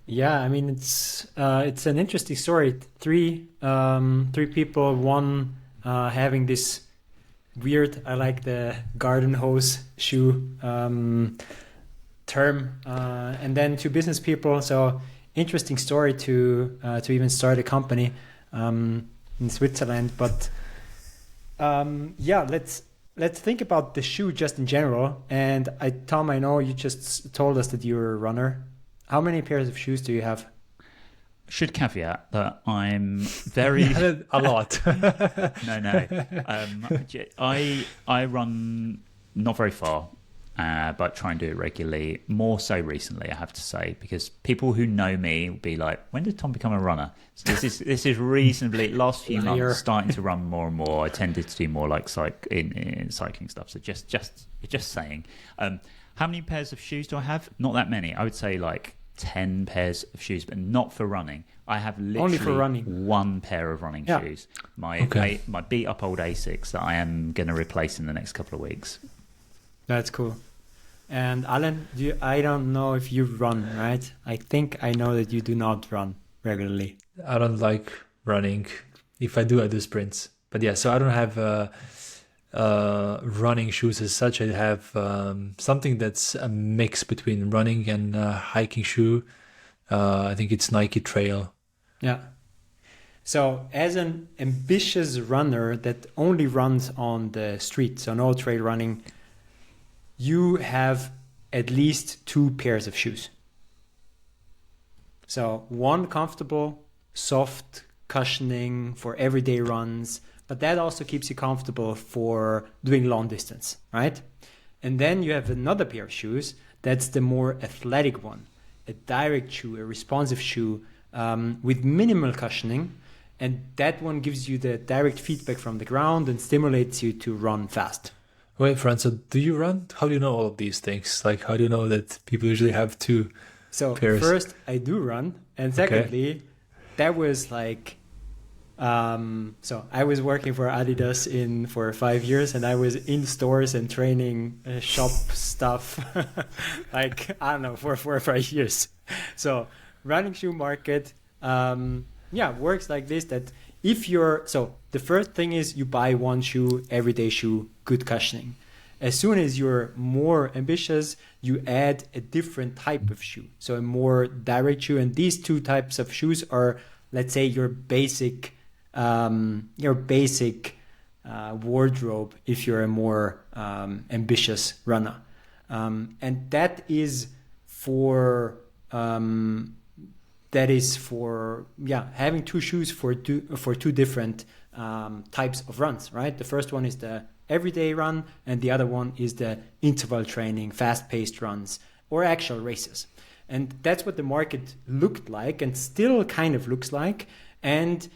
Yeah, I mean it's an interesting story. Three people, one having this weird, I like the garden hose shoe term, and then two business people. So interesting story to even start a company in Switzerland. But let's think about the shoe just in general. And Tom, I know you just told us that you're a runner. How many pairs of shoes do you have? Should caveat that I'm very a lot. No. I run not very far, but try and do it regularly. More so recently, I have to say, because people who know me will be like, "When did Tom become a runner?" So this is reasonably last few months starting to run more and more. I tended to do more in cycling stuff. So just saying. How many pairs of shoes do I have? Not that many. I would say 10 pairs of shoes, but not for running. I have literally only for running. One pair of running shoes. My beat up old Asics that I am going to replace in the next couple of weeks. That's cool. And Alen, I don't know if you run, right? I think I know that you do not run regularly. I don't like running. If I do sprints. But yeah, so I don't have running shoes as such. I have something that's a mix between running and hiking shoe. I think it's Nike Trail. Yeah. So as an ambitious runner that only runs on the street, so no trail running, you have at least 2 pairs of shoes. So one comfortable, soft cushioning for everyday runs, but that also keeps you comfortable for doing long distance, right? And then you have another pair of shoes that's the more athletic one, a direct shoe, a responsive shoe with minimal cushioning. And that one gives you the direct feedback from the ground and stimulates you to run fast. Wait, Franz, so do you run? How do you know all of these things? How do you know that people usually have 2 pairs? First, I do run. And secondly, that was so I was working for Adidas for 5 years, and I was in stores and training shop stuff I don't know, for 4 or 5 years. So running shoe market works like this, that if the first thing is you buy one shoe, everyday shoe, good cushioning. As soon as you're more ambitious, you add a different type of shoe, so a more direct shoe. And these 2 types of shoes are, let's say, your basic wardrobe if you're a more ambitious runner, and that is for having two shoes for two different types of runs, right? The first one is the everyday run, and the other one is the interval training, fast-paced runs, or actual races. And that's what the market looked like and still kind of looks like. And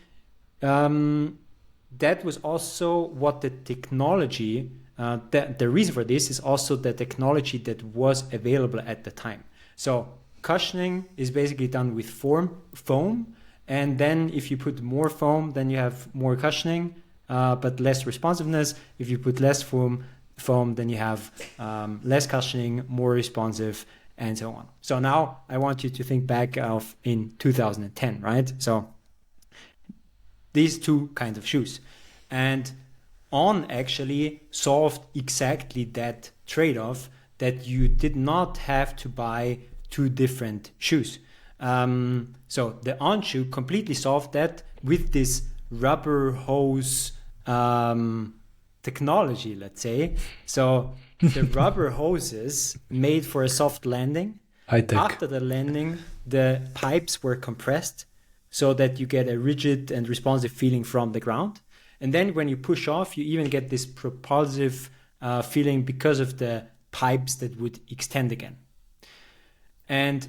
that was also what the technology, the reason for this is also the technology that was available at the time. So cushioning is basically done with foam. And then if you put more foam, then you have more cushioning, but less responsiveness. If you put less foam, then you have less cushioning, more responsive, and so on. So now I want you to think back of in 2010, right? So these two kinds of shoes. And On actually solved exactly that trade-off, that you did not have to buy two different shoes. So the On shoe completely solved that with this rubber hose technology, let's say. So the rubber hoses made for a soft landing. High-tech. After the landing, the pipes were compressed so that you get a rigid and responsive feeling from the ground. And then when you push off, you even get this propulsive feeling because of the pipes that would extend again. And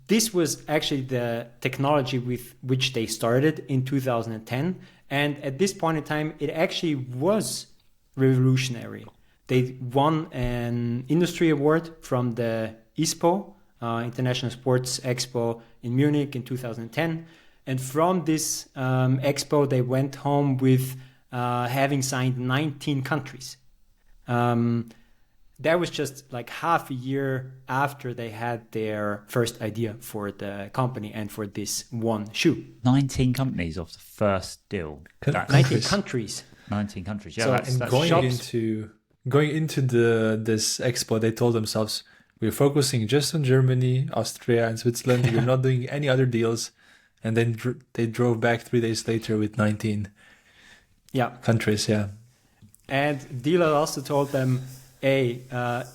this was actually the technology with which they started in 2010. And at this point in time, it actually was revolutionary. They won an industry award from the ISPO, International Sports Expo in Munich in 2010. And from this expo, they went home with having signed 19 countries. That was just like half a year after they had their first idea for the company and for this one shoe. 19 companies off the first deal. 19 countries. 19 countries. Yeah, So, that's going into this expo, they told themselves, we're focusing just on Germany, Austria, and Switzerland. We're not doing any other deals. And then they drove back 3 days later with 19 countries. Yeah. And dealer also told them, hey,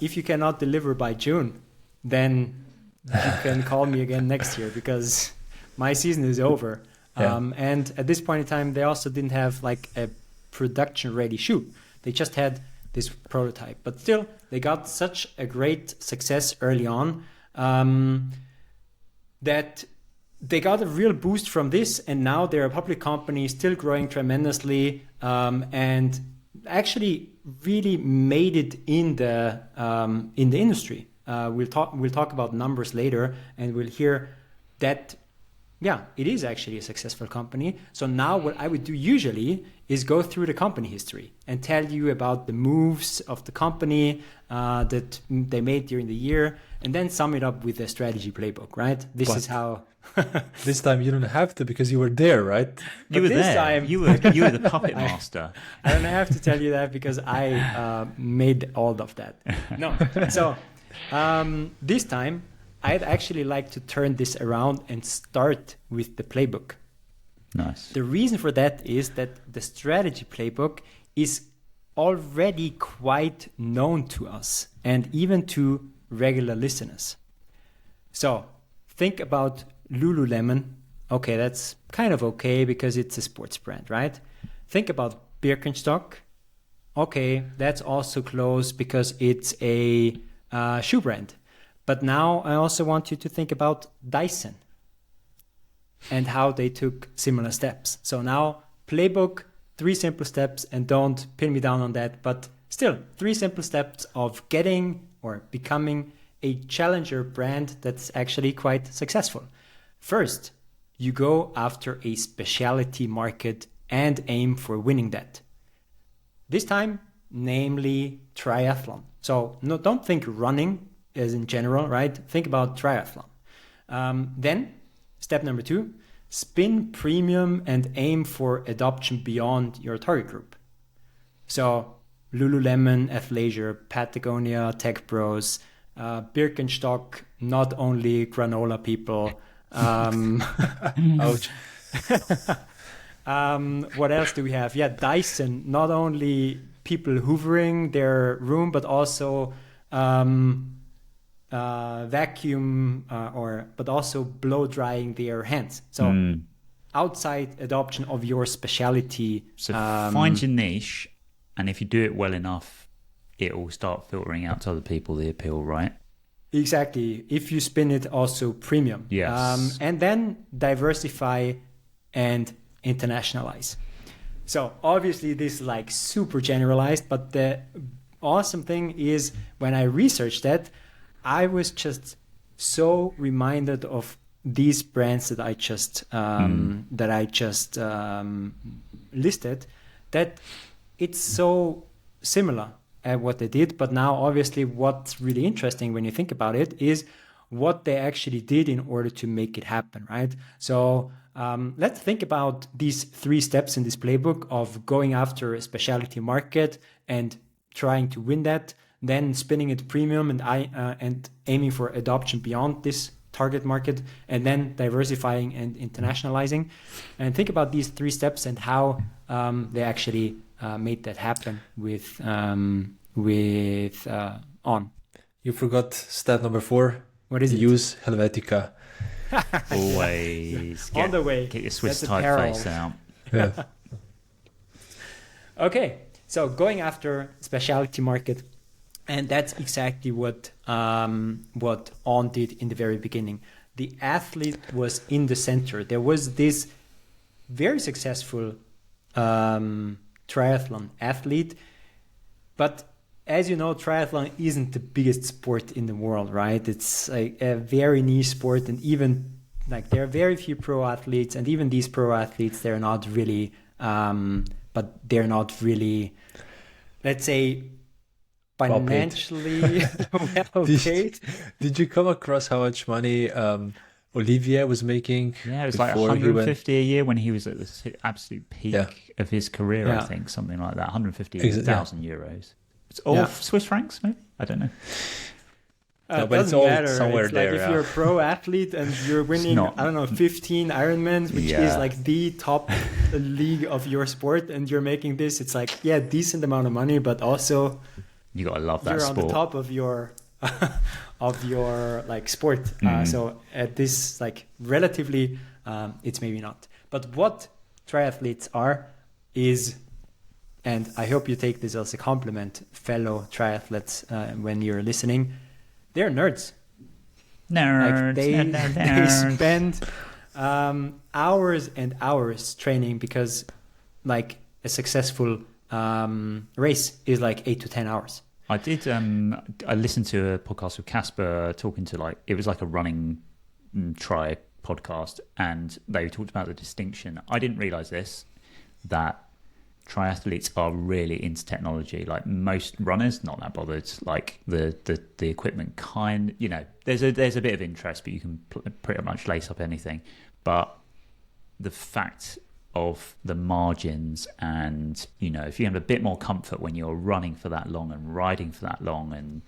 if you cannot deliver by June, then you can call me again next year because my season is over. Yeah. And at this point in time, they also didn't have like a production ready shoe. They just had this prototype, but still they got such a great success early on that they got a real boost from this. And now they're a public company, still growing tremendously, and actually really made it in the industry. We'll talk about numbers later, and we'll hear that it is actually a successful company. So now what I would do usually is go through the company history and tell you about the moves of the company that they made during the year, and then sum it up with a strategy playbook, right? This is how. This time you don't have to because you were there, right? You were this there. time- You were the puppet master. I don't have to tell you that because I made all of that. No. So this time, I'd actually like to turn this around and start with the playbook. Nice. The reason for that is that the strategy playbook is already quite known to us and even to regular listeners. So think about Lululemon. Okay, that's kind of okay because it's a sports brand, right? Think about Birkenstock. Okay, that's also close because it's a shoe brand. But now I also want you to think about Dyson and how they took similar steps. So now playbook, 3 simple steps, and don't pin me down on that, but still 3 simple steps of getting or becoming a challenger brand that's actually quite successful. First, you go after a specialty market and aim for winning that. This time, namely triathlon. So no, don't think running as in general, right? Think about triathlon. Then, step number 2, spin premium and aim for adoption beyond your target group. So Lululemon, Athleisure, Patagonia, Tech Bros, Birkenstock, not only granola people. Ouch. What else do we have? Yeah, Dyson, not only people hoovering their room, but also vacuum but also blow drying their hands. So outside adoption of your specialty. So find your niche, and if you do it well enough, it will start filtering out to other people the appeal, right? Exactly. If you spin it also premium. Yes. And then diversify and internationalize. So obviously this is like super generalized, but the awesome thing is when I researched that, I was just so reminded of these brands that I just listed, that it's so similar at what they did. But now obviously what's really interesting when you think about it is what they actually did in order to make it happen, right? So let's think about these 3 steps in this playbook of going after a specialty market and trying to win that, then spinning it premium and aiming for adoption beyond this target market, and then diversifying and internationalizing. And think about these 3 steps and how they actually made that happen with On. You forgot step number 4. What is it? Use Helvetica. Always. On the way. Get your Swiss That's apparel. typeface out. Yeah. Okay, so going after specialty market, and that's exactly what On did in the very beginning. The athlete was in the center. There was this very successful triathlon athlete, but as you know, triathlon isn't the biggest sport in the world, right? It's a very niche sport, and even like there are very few pro athletes, and even these pro athletes, they're not really, let's say, financially well paid. Did you come across how much money Olivier was making? Yeah, it was like 150 a year when he was at the absolute peak of his career, I think, something like that, 150,000 euros. It's all Swiss francs, maybe? I don't know. No, but doesn't it's all matter. somewhere it's there. Like if you're a pro athlete and you're winning, I don't know, 15 Ironmans, which is like the top league of your sport, and you're making this, it's like, decent amount of money, but also you gotta love that you're sport. on the top of your like sport. So at this like relatively, it's maybe not. But what triathletes are is, and I hope you take this as a compliment, fellow triathletes, when you're listening, they're nerds. Nerds. Like they spend hours and hours training, because like a successful race is like 8 to 10 hours. I listened to a podcast with Casper talking to it was like a running tri podcast, and they talked about the distinction. I didn't realize this, that triathletes are really into technology. Like most runners, not that bothered. Like the equipment kind, there's a bit of interest, but you can pretty much lace up anything. But the fact of the margins, and if you have a bit more comfort when you're running for that long and riding for that long, and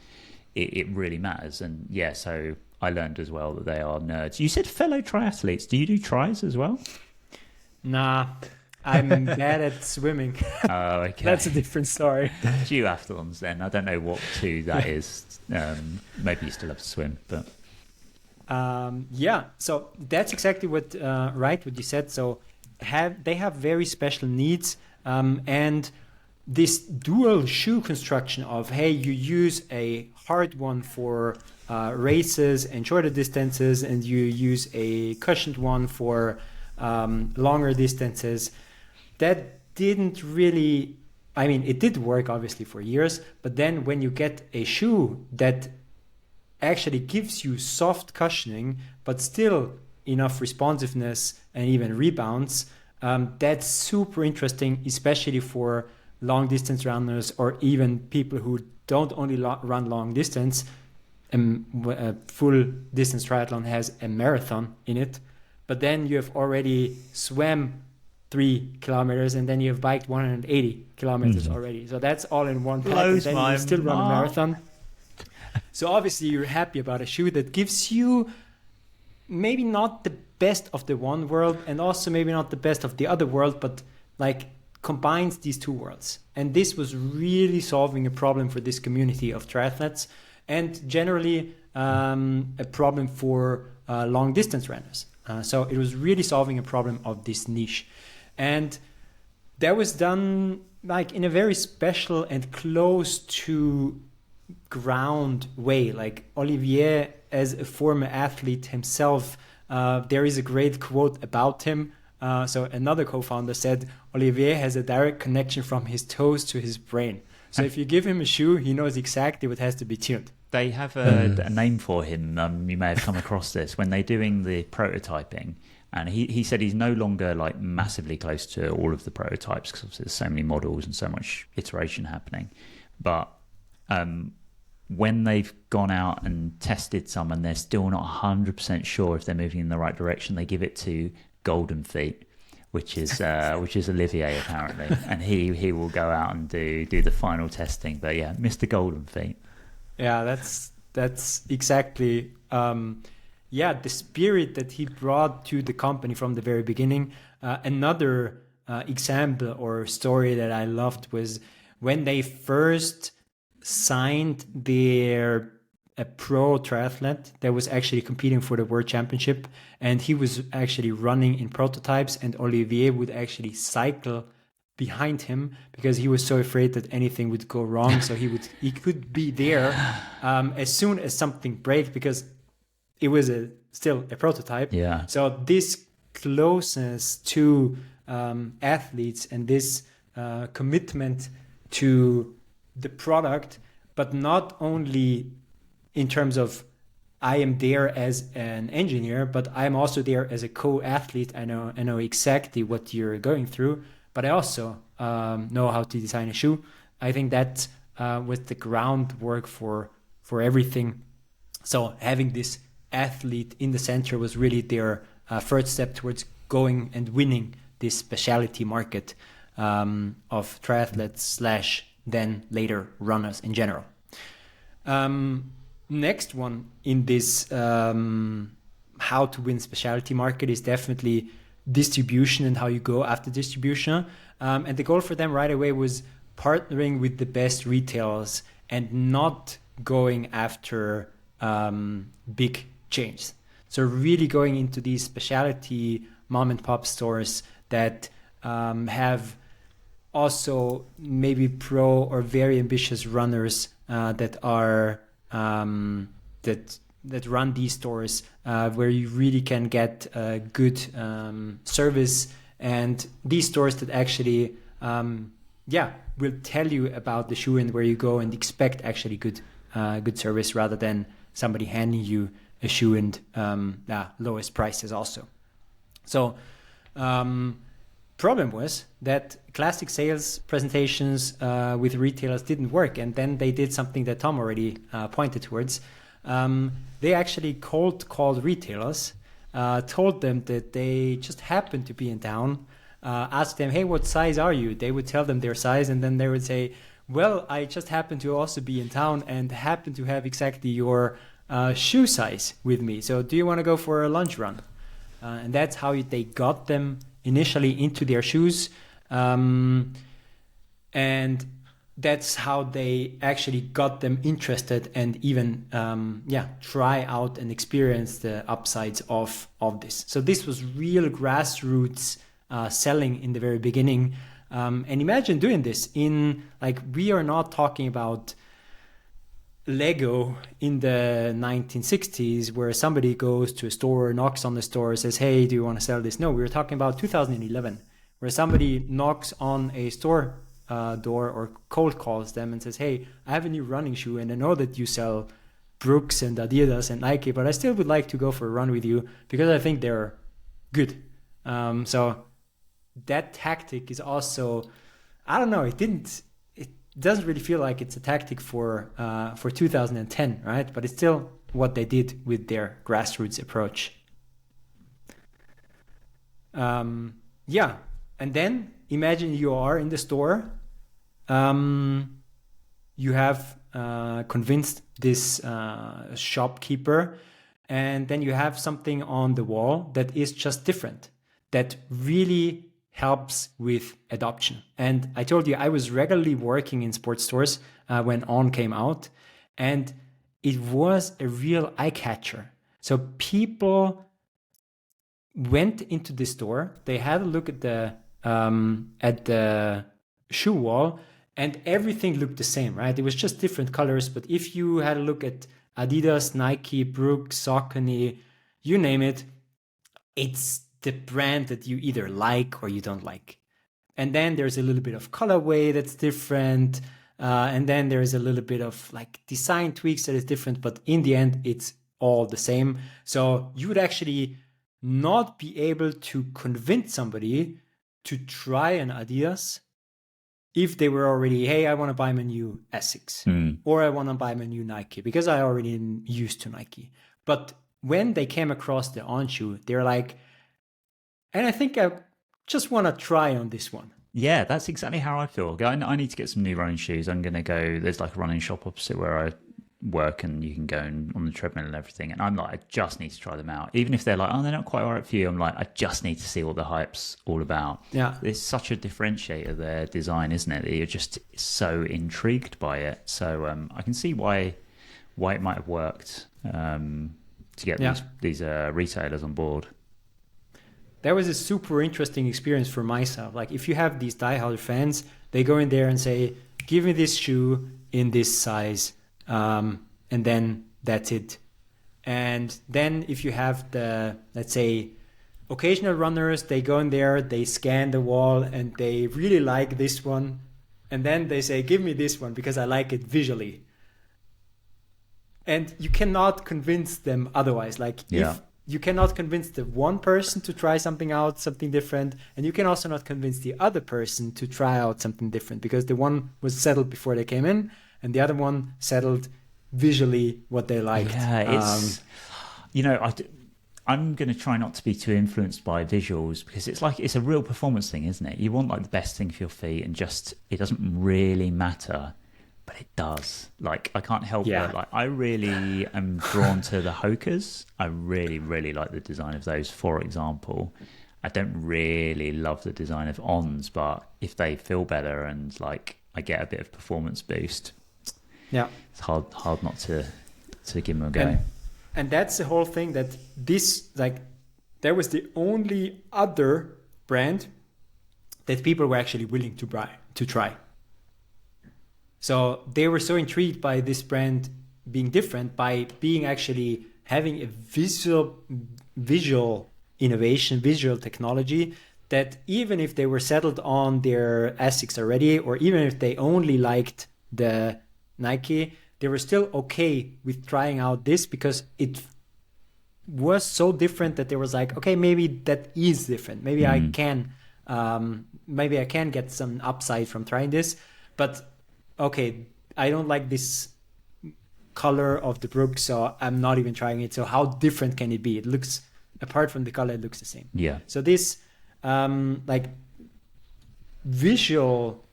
it really matters. And so I learned as well that they are nerds. You said fellow triathletes. Do you do tries as well? Nah, I'm bad at swimming. Oh, okay. That's a different story. Duathlons then. I don't know what two that is. Maybe you still have to swim, but so that's exactly what what you said. So they have very special needs, and this dual shoe construction of, hey, you use a hard one for races and shorter distances, and you use a cushioned one for longer distances. That didn't really, it did work obviously for years, but then when you get a shoe that actually gives you soft cushioning, but still enough responsiveness and even rebounds, that's super interesting, especially for long distance runners, or even people who don't only run long distance. A full distance triathlon has a marathon in it, but then you have already swam 3 kilometers, and then you have biked 180 kilometers already. So that's all in one pack, and then you still run a marathon. So obviously you're happy about a shoe that gives you maybe not the best of the one world, and also maybe not the best of the other world, but like combines these two worlds. And this was really solving a problem for this community of triathletes, and generally a problem for long distance runners. So it was really solving a problem of this niche. And that was done like in a very special and close to ground way. Like Olivier, as a former athlete himself, there is a great quote about him. So another co-founder said, Olivier has a direct connection from his toes to his brain. So if you give him a shoe, he knows exactly what has to be tuned. They have a name for him. You may have come across this when they're doing the prototyping. And he said he's no longer like massively close to all of the prototypes because there's so many models and so much iteration happening. But when they've gone out and tested some and they're still not 100% sure if they're moving in the right direction, they give it to Golden Feet, which is Olivier apparently, and he will go out and do the final testing. But yeah, Mr. Golden Feet. Yeah, that's exactly the spirit that he brought to the company from the very beginning. Another example or story that I loved was when they first signed a pro triathlete that was actually competing for the world championship, and he was actually running in prototypes, and Olivier would actually cycle behind him because he was so afraid that anything would go wrong. So he could be there as soon as something breaks, because it was still a prototype. Yeah. So this closeness to athletes and this commitment to the product, but not only in terms of I am there as an engineer, but I'm also there as a co-athlete. I know exactly what you're going through, but I also know how to design a shoe. I think that was the groundwork for everything. So having this athlete in the center was really their first step towards going and winning this specialty market of triathletes / then later runners in general. Next one in this how to win specialty market is definitely distribution and how you go after distribution. And the goal for them right away was partnering with the best retailers and not going after big chains. So really going into these specialty mom and pop stores that have also maybe pro or very ambitious runners that are that run these stores where you really can get good service, and these stores that actually will tell you about the shoe and where you go and expect actually good service rather than somebody handing you a shoe and lowest prices also. So problem was that classic sales presentations with retailers didn't work, and then they did something that Tom already pointed towards. They actually cold called retailers, told them that they just happened to be in town, asked them, hey, what size are you? They would tell them their size, and then they would say, well, I just happen to also be in town and happen to have exactly your shoe size with me. So do you want to go for a lunch run? And that's how they got them initially into their shoes. And that's how they actually got them interested and even try out and experience the upsides of this. So this was real grassroots selling in the very beginning. And imagine doing this in, like, we are not talking about Lego in the 1960s where somebody goes to a store, knocks on the store, says, hey, do you want to sell this? No, we were talking about 2011 where somebody knocks on a store door or cold calls them and says, hey, I have a new running shoe and I know that you sell Brooks and Adidas and Nike, but I still would like to go for a run with you because I think they're good. So that tactic is also, I don't know, it doesn't really feel like it's a tactic for 2010, right? But it's still what they did with their grassroots approach. And then imagine you are in the store. You have convinced this shopkeeper, and then you have something on the wall that is just different, that really helps with adoption. And I told you I was regularly working in sports stores when On came out, and it was a real eye catcher. So people went into the store, they had a look at the shoe wall, and everything looked the same, right? It was just different colors. But if you had a look at Adidas, Nike, Brooks, Saucony, you name it, it's the brand that you either like or you don't like. And then there's a little bit of colorway that's different. And then there's a little bit of like design tweaks that is different. But in the end, it's all the same. So you would actually not be able to convince somebody to try an Adidas if they were already, hey, I want to buy my new Essex or I want to buy my new Nike because I already am used to Nike. But when they came across the On shoe, they're like, and I think I just want to try on this one. Yeah, that's exactly how I feel. I need to get some new running shoes. I'm going to go, there's like a running shop opposite where I work and you can go on the treadmill and everything. And I'm like, I just need to try them out. Even if they're like, oh, they're not quite right for you. I'm like, I just need to see what the hype's all about. Yeah. It's such a differentiator, their design, isn't it? That you're just so intrigued by it. So I can see why it might have worked to get these retailers on board. That was a super interesting experience for myself. Like if you have these diehard fans, they go in there and say, give me this shoe in this size. And then that's it. And then if you have the, let's say, occasional runners, they go in there, they scan the wall and they really like this one. And then they say, give me this one because I like it visually. And you cannot convince them otherwise. Like if you cannot convince the one person to try something out, something different, and you can also not convince the other person to try out something different because the one was settled before they came in and the other one settled visually what they liked. Yeah, it's, I'm going to try not to be too influenced by visuals because it's a real performance thing, isn't it? You want like the best thing for your feet and just, it doesn't really matter. But it does. Like, I can't help it. Like, I really am drawn to the Hokas. I really, really like the design of those, for example. I don't really love the design of Ons, but if they feel better and, like, I get a bit of performance boost, it's hard not to give them a go. And that's the whole thing that there was the only other brand that people were actually willing to try. So they were so intrigued by this brand being different, by being actually having a visual innovation, visual technology, that even if they were settled on their Essex already, or even if they only liked the Nike, they were still okay with trying out this because it was so different that they was like, okay, maybe that is different. Maybe I can get some upside from trying this, but okay, I don't like this color of the Brooks, so I'm not even trying it. So how different can it be? It looks, apart from the color, it looks the same. Yeah. So this visual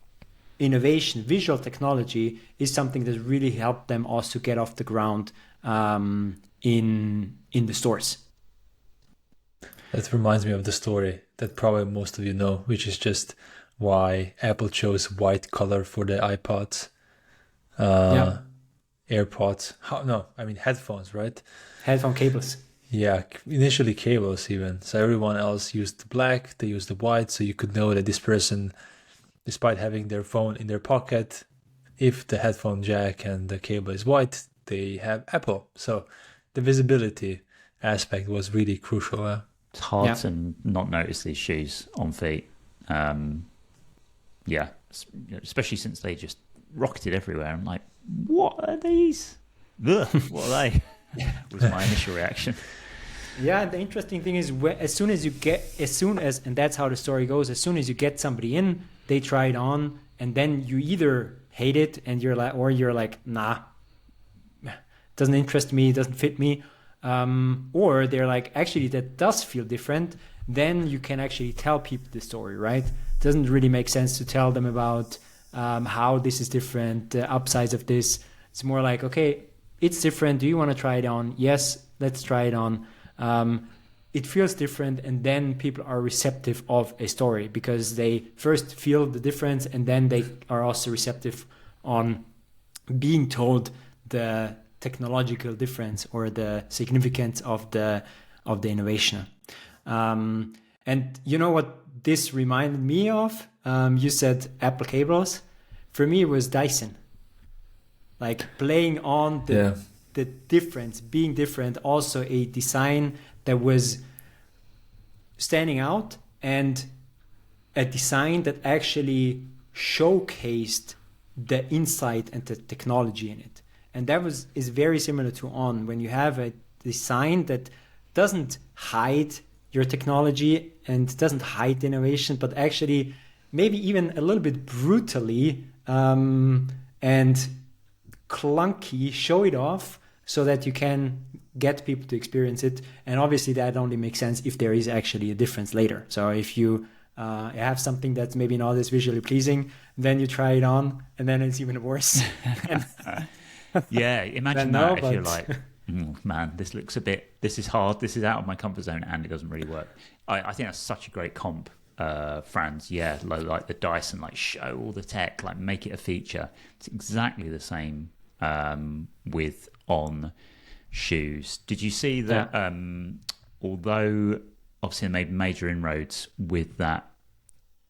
innovation, visual technology is something that really helped them also get off the ground in the stores. That reminds me of the story that probably most of you know, which is just why Apple chose white color for the iPods, AirPods. Headphones, right? Headphone cables. Yeah, initially cables even. So everyone else used the black, they used the white, so you could know that this person, despite having their phone in their pocket, if the headphone jack and the cable is white, they have Apple. So the visibility aspect was really crucial. It's hard to not notice these shoes on feet. Especially since they just rocketed everywhere. I'm like, what are these? Ugh, what are they? Was my initial reaction. Yeah, the interesting thing is, and that's how the story goes, as soon as you get somebody in, they try it on, and then you either hate it and you're like, nah, doesn't interest me, doesn't fit me, or they're like, actually that does feel different. Then you can actually tell people the story, right? It doesn't really make sense to tell them about how this is different, the upsides of this. It's more like, okay, it's different. Do you want to try it on? Yes, let's try it on. It feels different, and then people are receptive of a story because they first feel the difference, and then they are also receptive on being told the technological difference or the significance of the innovation. And you know what this reminded me of? You said Apple cables. For me, it was Dyson. Like playing on the difference, being different, also a design that was standing out and a design that actually showcased the insight and the technology in it. And that is very similar to On, when you have a design that doesn't hide your technology and doesn't hide innovation, but actually maybe even a little bit brutally and clunky show it off so that you can get people to experience it. And obviously that only makes sense if there is actually a difference later. So if you have something that's maybe not as visually pleasing, then you try it on and then it's even worse. Yeah, imagine that if you're like, man, this is hard, this is out of my comfort zone and it doesn't really work. I think that's such a great comp, Franz. Yeah, like the Dyson, like show all the tech, like make it a feature. It's exactly the same with On shoes. Did you see that although obviously they made major inroads with that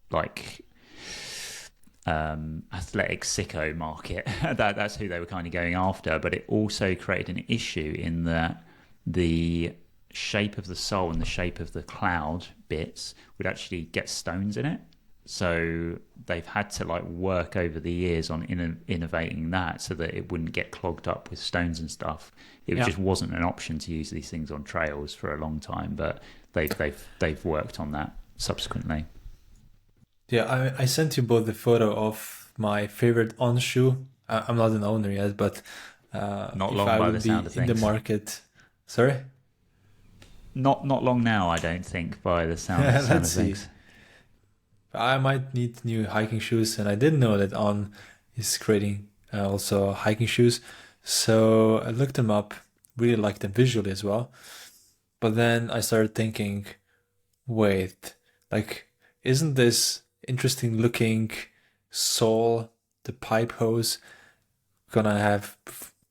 like athletic sicko market, that's who they were kind of going after, but it also created an issue in that the shape of the sole and the shape of the cloud bits would actually get stones in it. So they've had to like work over the years on innovating that so that it wouldn't get clogged up with stones and stuff. It just wasn't an option to use these things on trails for a long time, but they've worked on that subsequently. Yeah, I sent you both the photo of my favorite On shoe. I'm not an owner yet, but not long by the sound of things. In the market. Sorry? Not long now, I don't think, by the sound of things. I might need new hiking shoes, and I didn't know that On is creating also hiking shoes. So I looked them up, really liked them visually as well. But then I started thinking, wait, like, isn't this interesting looking sole, the pipe hose, gonna have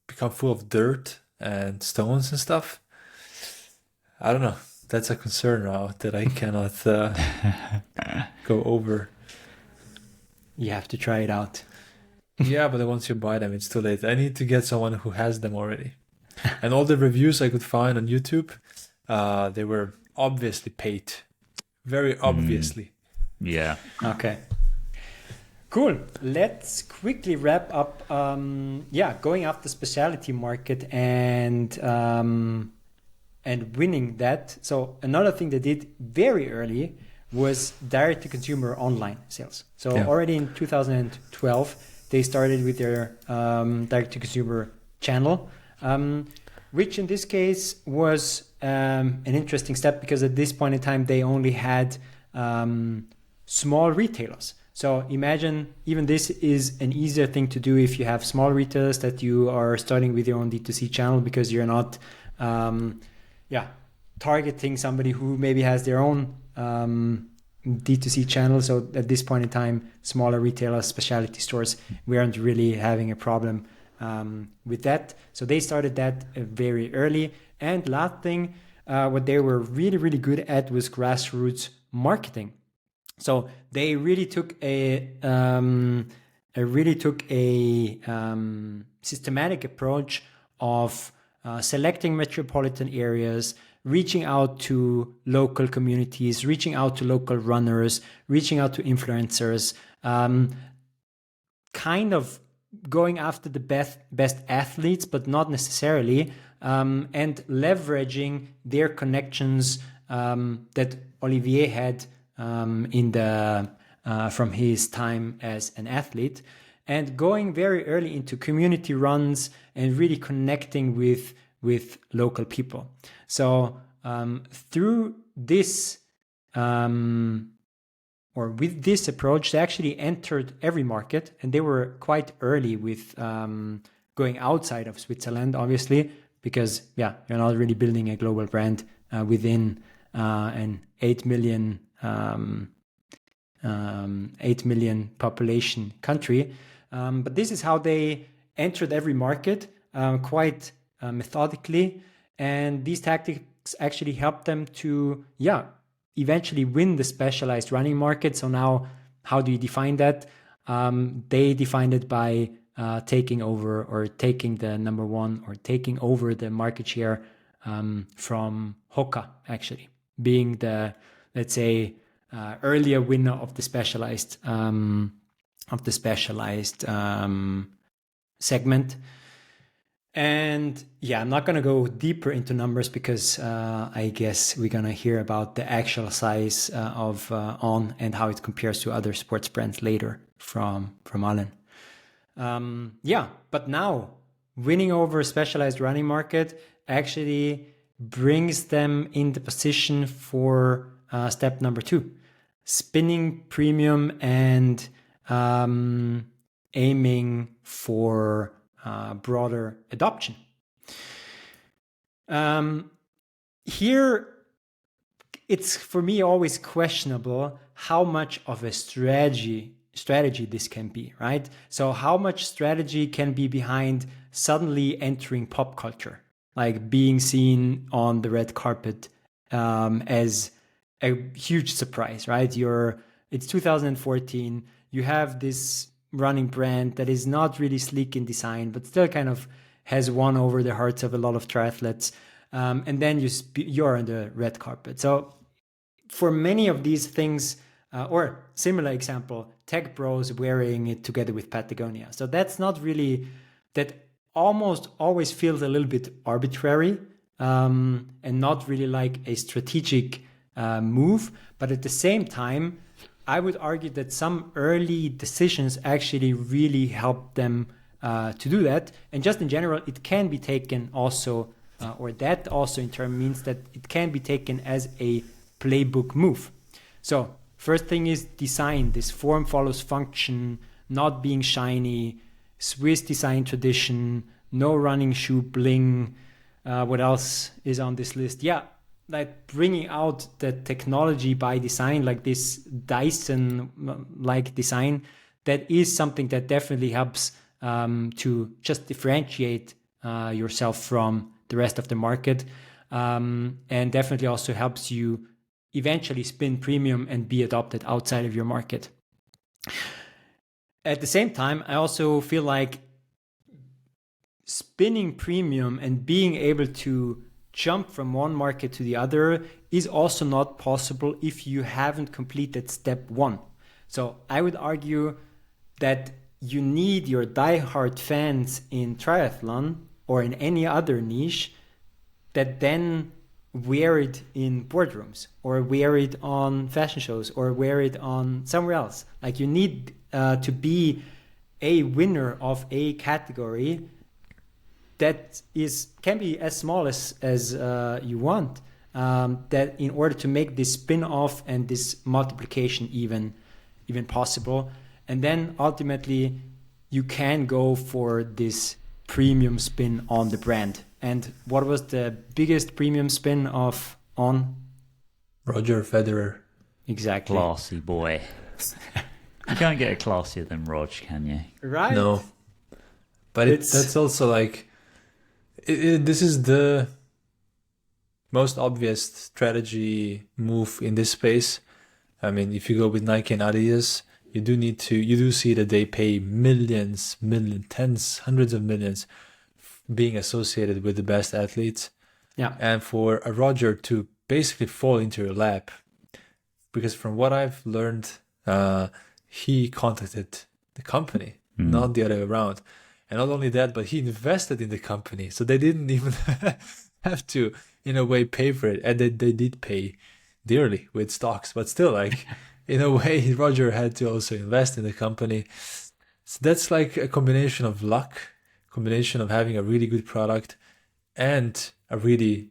become full of dirt and stones and stuff? I don't know. That's a concern now that I cannot go over. You have to try it out. Yeah, but once you buy them, it's too late. I need to get someone who has them already. And all the reviews I could find on YouTube, they were obviously paid. Very obviously. Yeah. Okay. Cool. Let's quickly wrap up. Going after specialty market and winning that. So another thing they did very early was direct to consumer online sales. So already in 2012, they started with their direct to consumer channel, which in this case was an interesting step because at this point in time, they only had small retailers. So imagine even this is an easier thing to do if you have small retailers that you are starting with your own D2C channel because you're not targeting somebody who maybe has their own D2C channel. So at this point in time, smaller retailers, specialty stores, we aren't really having a problem with that. So they started that very early. And last thing, what they were really, really good at was grassroots marketing. So they really took a systematic approach of selecting metropolitan areas, reaching out to local communities, reaching out to local runners, reaching out to influencers, kind of going after the best athletes, but not necessarily, and leveraging their connections that Olivier had from his time as an athlete, and going very early into community runs and really connecting with local people. So through this with this approach, they actually entered every market, and they were quite early with going outside of Switzerland, obviously, because you're not really building a global brand within an 8 million population country. But this is how they entered every market. quite methodically. And these tactics actually help them to, eventually win the specialized running market. So now, how do you define that? They defined it by taking over or taking the number one or taking over the market share from Hoka, actually being the, let's say, earlier winner of the specialized segment. And I'm not going to go deeper into numbers because I guess we're going to hear about the actual size of On and how it compares to other sports brands later from Alen. But now winning over a specialized running market actually brings them in the position for step number 2, spinning premium and aiming for broader adoption. Here, it's for me always questionable how much of a strategy this can be, right? So how much strategy can be behind suddenly entering pop culture, like being seen on the red carpet as a huge surprise, right? It's 2014, you have this running brand that is not really sleek in design, but still kind of has won over the hearts of a lot of triathletes. And then you're on the red carpet. So for many of these things, or similar example, Tech Bros wearing it together with Patagonia. So that's not really, that almost always feels a little bit arbitrary and not really like a strategic move. But at the same time, I would argue that some early decisions actually really help them to do that. And just in general, it can be taken also, or that also in turn means that it can be taken as a playbook move. So first thing is design, this form follows function, not being shiny, Swiss design tradition, no running shoe bling. What else is on this list? Like bringing out the technology by design, like this Dyson-like design, that is something that definitely helps to just differentiate yourself from the rest of the market, and definitely also helps you eventually spin premium and be adopted outside of your market. At the same time, I also feel like spinning premium and being able to jump from one market to the other is also not possible if you haven't completed step 1. So I would argue that you need your diehard fans in triathlon or in any other niche that then wear it in boardrooms or wear it on fashion shows or wear it on somewhere else. Like you need to be a winner of a category that can be as small as you want, that in order to make this spin-off and this multiplication even possible. And then ultimately you can go for this premium spin on the brand. And what was the biggest premium spin of On? Roger Federer. Exactly. Classy boy. You can't get a classier than Rog, can you? Right? No. But that's also like, this is the most obvious strategy move in this space. I mean, if you go with Nike and Adidas, you do see that they pay millions, tens, hundreds of millions being associated with the best athletes. Yeah. And for a Roger to basically fall into your lap, because from what I've learned, he contacted the company, not the other way around. And not only that, but he invested in the company. So they didn't even have to, in a way, pay for it. And they did pay dearly with stocks. But still, like, in a way, Roger had to also invest in the company. So that's like a combination of luck, combination of having a really good product, and a really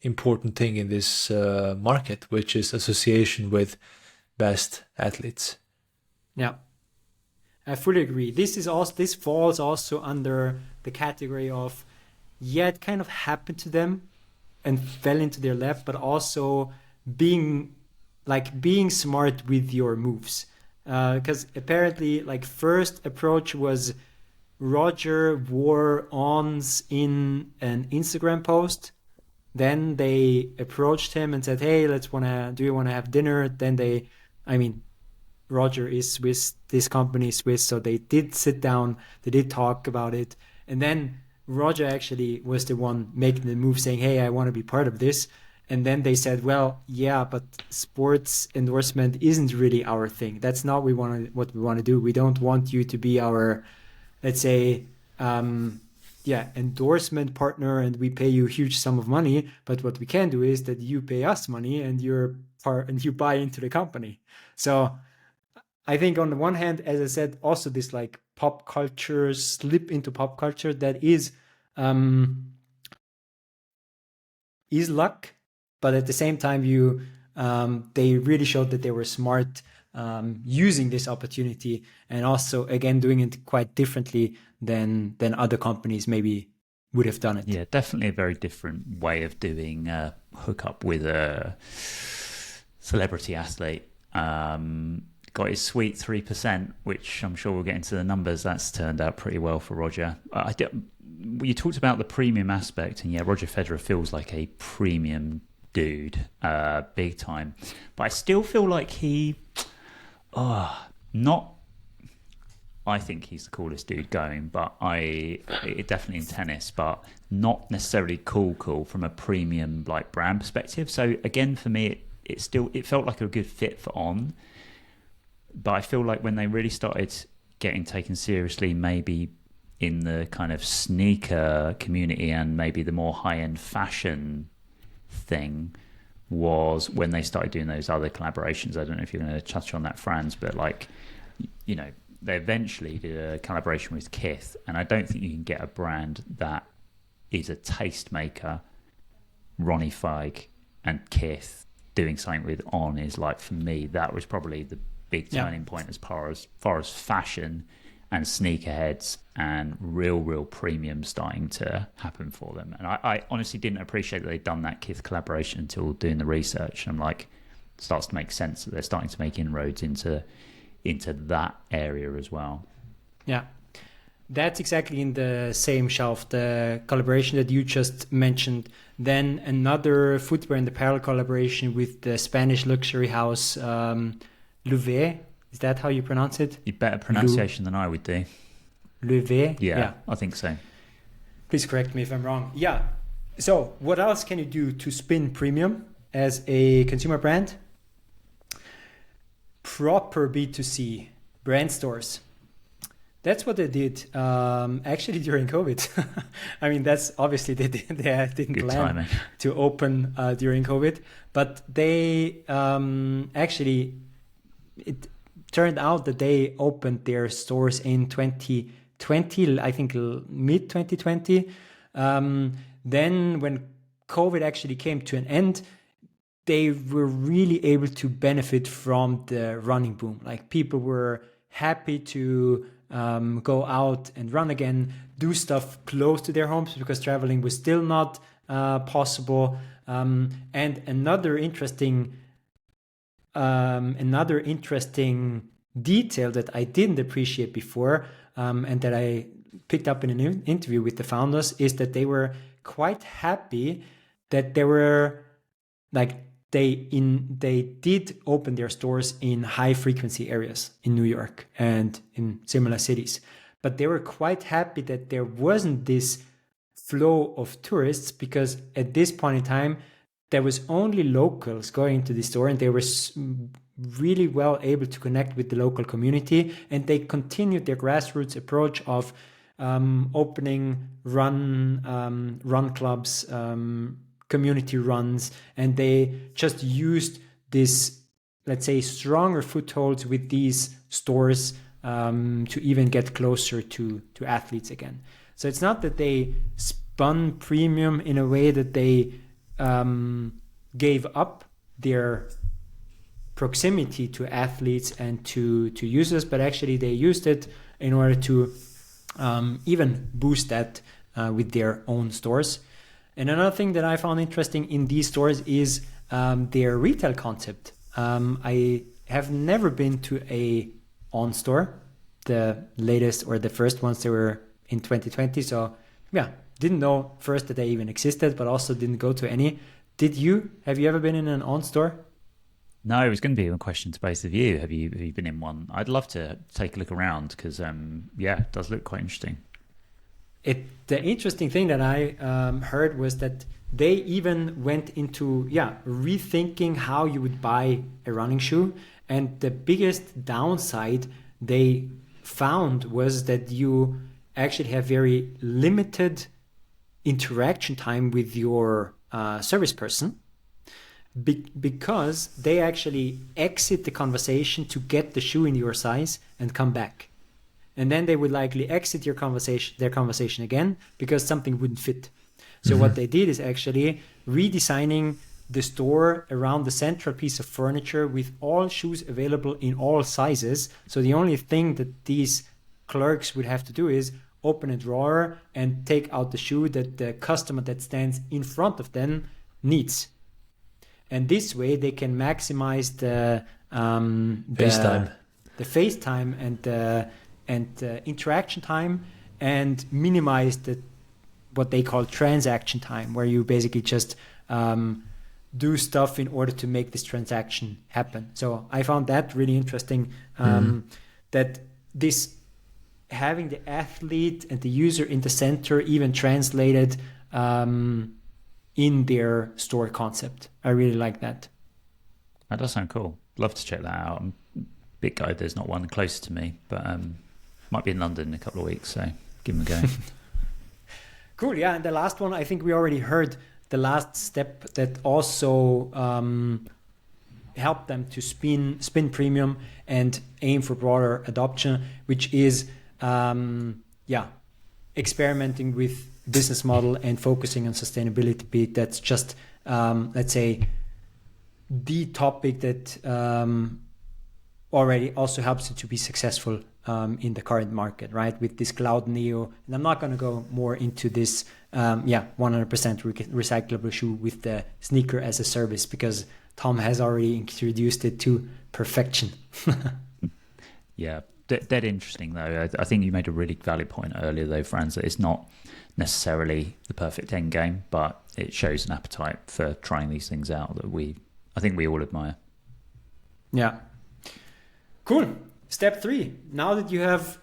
important thing in this market, which is association with best athletes. Yeah. I fully agree. This falls also under the category of, it kind of happened to them and fell into their lap, but also being smart with your moves. Because apparently, like, first approach was Roger wore ons in an Instagram post. Then they approached him and said, "Hey, do you want to have dinner?" Then Roger is Swiss, this company is Swiss, so they did sit down, they did talk about it. And then Roger actually was the one making the move, saying, "Hey, I want to be part of this." And then they said, "Well, yeah, but sports endorsement isn't really our thing. That's not what we want to do. We don't want you to be our, let's say, endorsement partner, and we pay you a huge sum of money. But what we can do is that you pay us money and you buy into the company." So I think on the one hand, as I said, also this like pop culture slip into pop culture that is luck, but at the same time they really showed that they were smart using this opportunity, and also again doing it quite differently than other companies maybe would have done it. Yeah, definitely a very different way of doing a hookup with a celebrity athlete. Got his sweet 3%, which I'm sure we'll get into the numbers. That's turned out pretty well for Roger. You talked about the premium aspect, and yeah, Roger Federer feels like a premium dude, big time. But I still feel like I think he's the coolest dude going, but definitely in tennis, but not necessarily cool from a premium like brand perspective. So again, for me, it felt like a good fit for On. But I feel like when they really started getting taken seriously, maybe in the kind of sneaker community and maybe the more high-end fashion thing, was when they started doing those other collaborations. I don't know if you're going to touch on that, Franz, but like, you know, they eventually did a collaboration with Kith, and I don't think you can get a brand that is a tastemaker, Ronnie Feig and Kith doing something with On is like, for me, that was probably the big turning point as far as fashion and sneakerheads and real premium starting to happen for them. And I honestly didn't appreciate that they'd done that Kith collaboration until doing the research. And I'm like, it starts to make sense that they're starting to make inroads into that area as well. Yeah, that's exactly in the same shelf, the collaboration that you just mentioned. Then another footwear and apparel collaboration with the Spanish luxury house Louvet. Is that how you pronounce it? You better pronunciation than I would do. Louvet? Yeah, I think so. Please correct me if I'm wrong. Yeah. So what else can you do to spin premium as a consumer brand? Proper B2C brand stores. That's what they did actually during COVID. I mean, that's obviously they didn't Good plan timing. to open during COVID, but they it turned out that they opened their stores in 2020, I think mid 2020. Then when COVID actually came to an end, they were really able to benefit from the running boom. Like, people were happy to go out and run again, do stuff close to their homes because traveling was still not possible. And another interesting detail that I didn't appreciate before, and that I picked up in an interview with the founders, is that they were quite happy that they were like, they did open their stores in high frequency areas in New York and in similar cities, but they were quite happy that there wasn't this flow of tourists, because at this point in time there was only locals going to the store, and they were really well able to connect with the local community, and they continued their grassroots approach of opening run clubs, community runs, and they just used this, let's say, stronger footholds with these stores to even get closer to athletes again. So it's not that they spun premium in a way that they gave up their proximity to athletes and to users, but actually they used it in order to even boost that with their own stores. And another thing that I found interesting in these stores is their retail concept. I have never been to a On store. The latest or the first ones, they were in 2020. So yeah, didn't know first that they even existed, but also didn't go to any. Have you ever been in an On store? No, it was going to be a question to both of you. Have you been in one? I'd love to take a look around because, it does look quite interesting. The interesting thing that I heard was that they even went into rethinking how you would buy a running shoe, and the biggest downside they found was that you actually have very limited interaction time with your service person. Because they actually exit the conversation to get the shoe in your size and come back. And then they would likely exit their conversation again because something wouldn't fit. So what they did is actually redesigning the store around the central piece of furniture with all shoes available in all sizes. So the only thing that these clerks would have to do is open a drawer and take out the shoe that the customer that stands in front of them needs. And this way they can maximize the FaceTime and interaction time, and minimize what they call transaction time, where you basically just do stuff in order to make this transaction happen. So I found that really interesting, that this having the athlete and the user in the center even translated in their store concept. I really like that. That does sound cool. Love to check that out. I'm a bit gutted there's not one close to me, but might be in London in a couple of weeks, so give them a go. Cool, yeah. And the last one, I think we already heard the last step that also helped them to spin premium and aim for broader adoption, which is experimenting with business model and focusing on sustainability. That's just let's say the topic that already also helps you to be successful in the current market, right? With this Cloud Neo, and I'm not going to go more into this 100% recyclable shoe with the sneaker as a service, because Tom has already introduced it to perfection. Yeah, dead interesting though. I think you made a really valid point earlier though, Franz, that it's not necessarily the perfect end game, but it shows an appetite for trying these things out that I think we all admire. Yeah. Cool. Step 3. Now that you have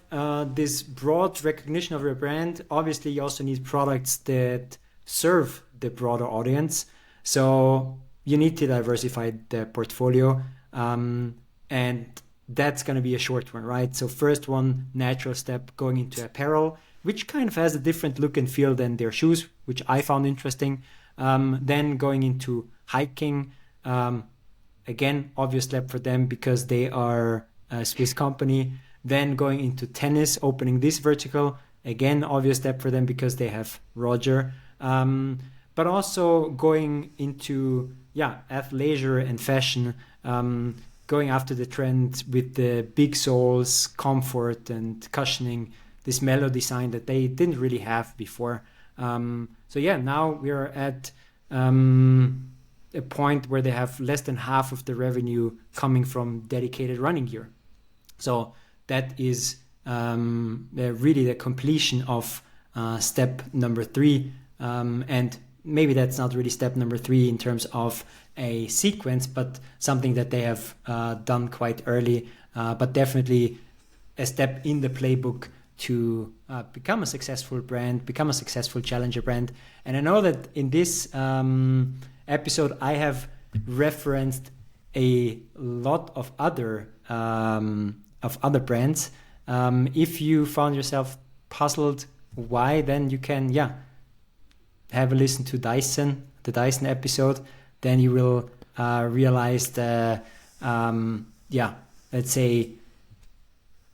this broad recognition of your brand, obviously you also need products that serve the broader audience. So you need to diversify the portfolio, and that's going to be a short one, right? So first one, natural step, going into apparel, which kind of has a different look and feel than their shoes, which I found interesting. Then going into hiking, again, obvious step for them because they are a Swiss company. Then going into tennis, opening this vertical, again, obvious step for them because they have Roger. But also going into athleisure and fashion, going after the trend with the big soles, comfort and cushioning, this mellow design that they didn't really have before. Now we're at a point where they have less than half of the revenue coming from dedicated running gear. So that is really the completion of step number 3. And maybe that's not really step number 3 in terms of a sequence, but something that they have done quite early, but definitely a step in the playbook to become a successful brand, become a successful challenger brand. And I know that in this episode, I have referenced a lot of other brands. If you found yourself puzzled why, then you can have a listen to the Dyson episode. Then you will realize the let's say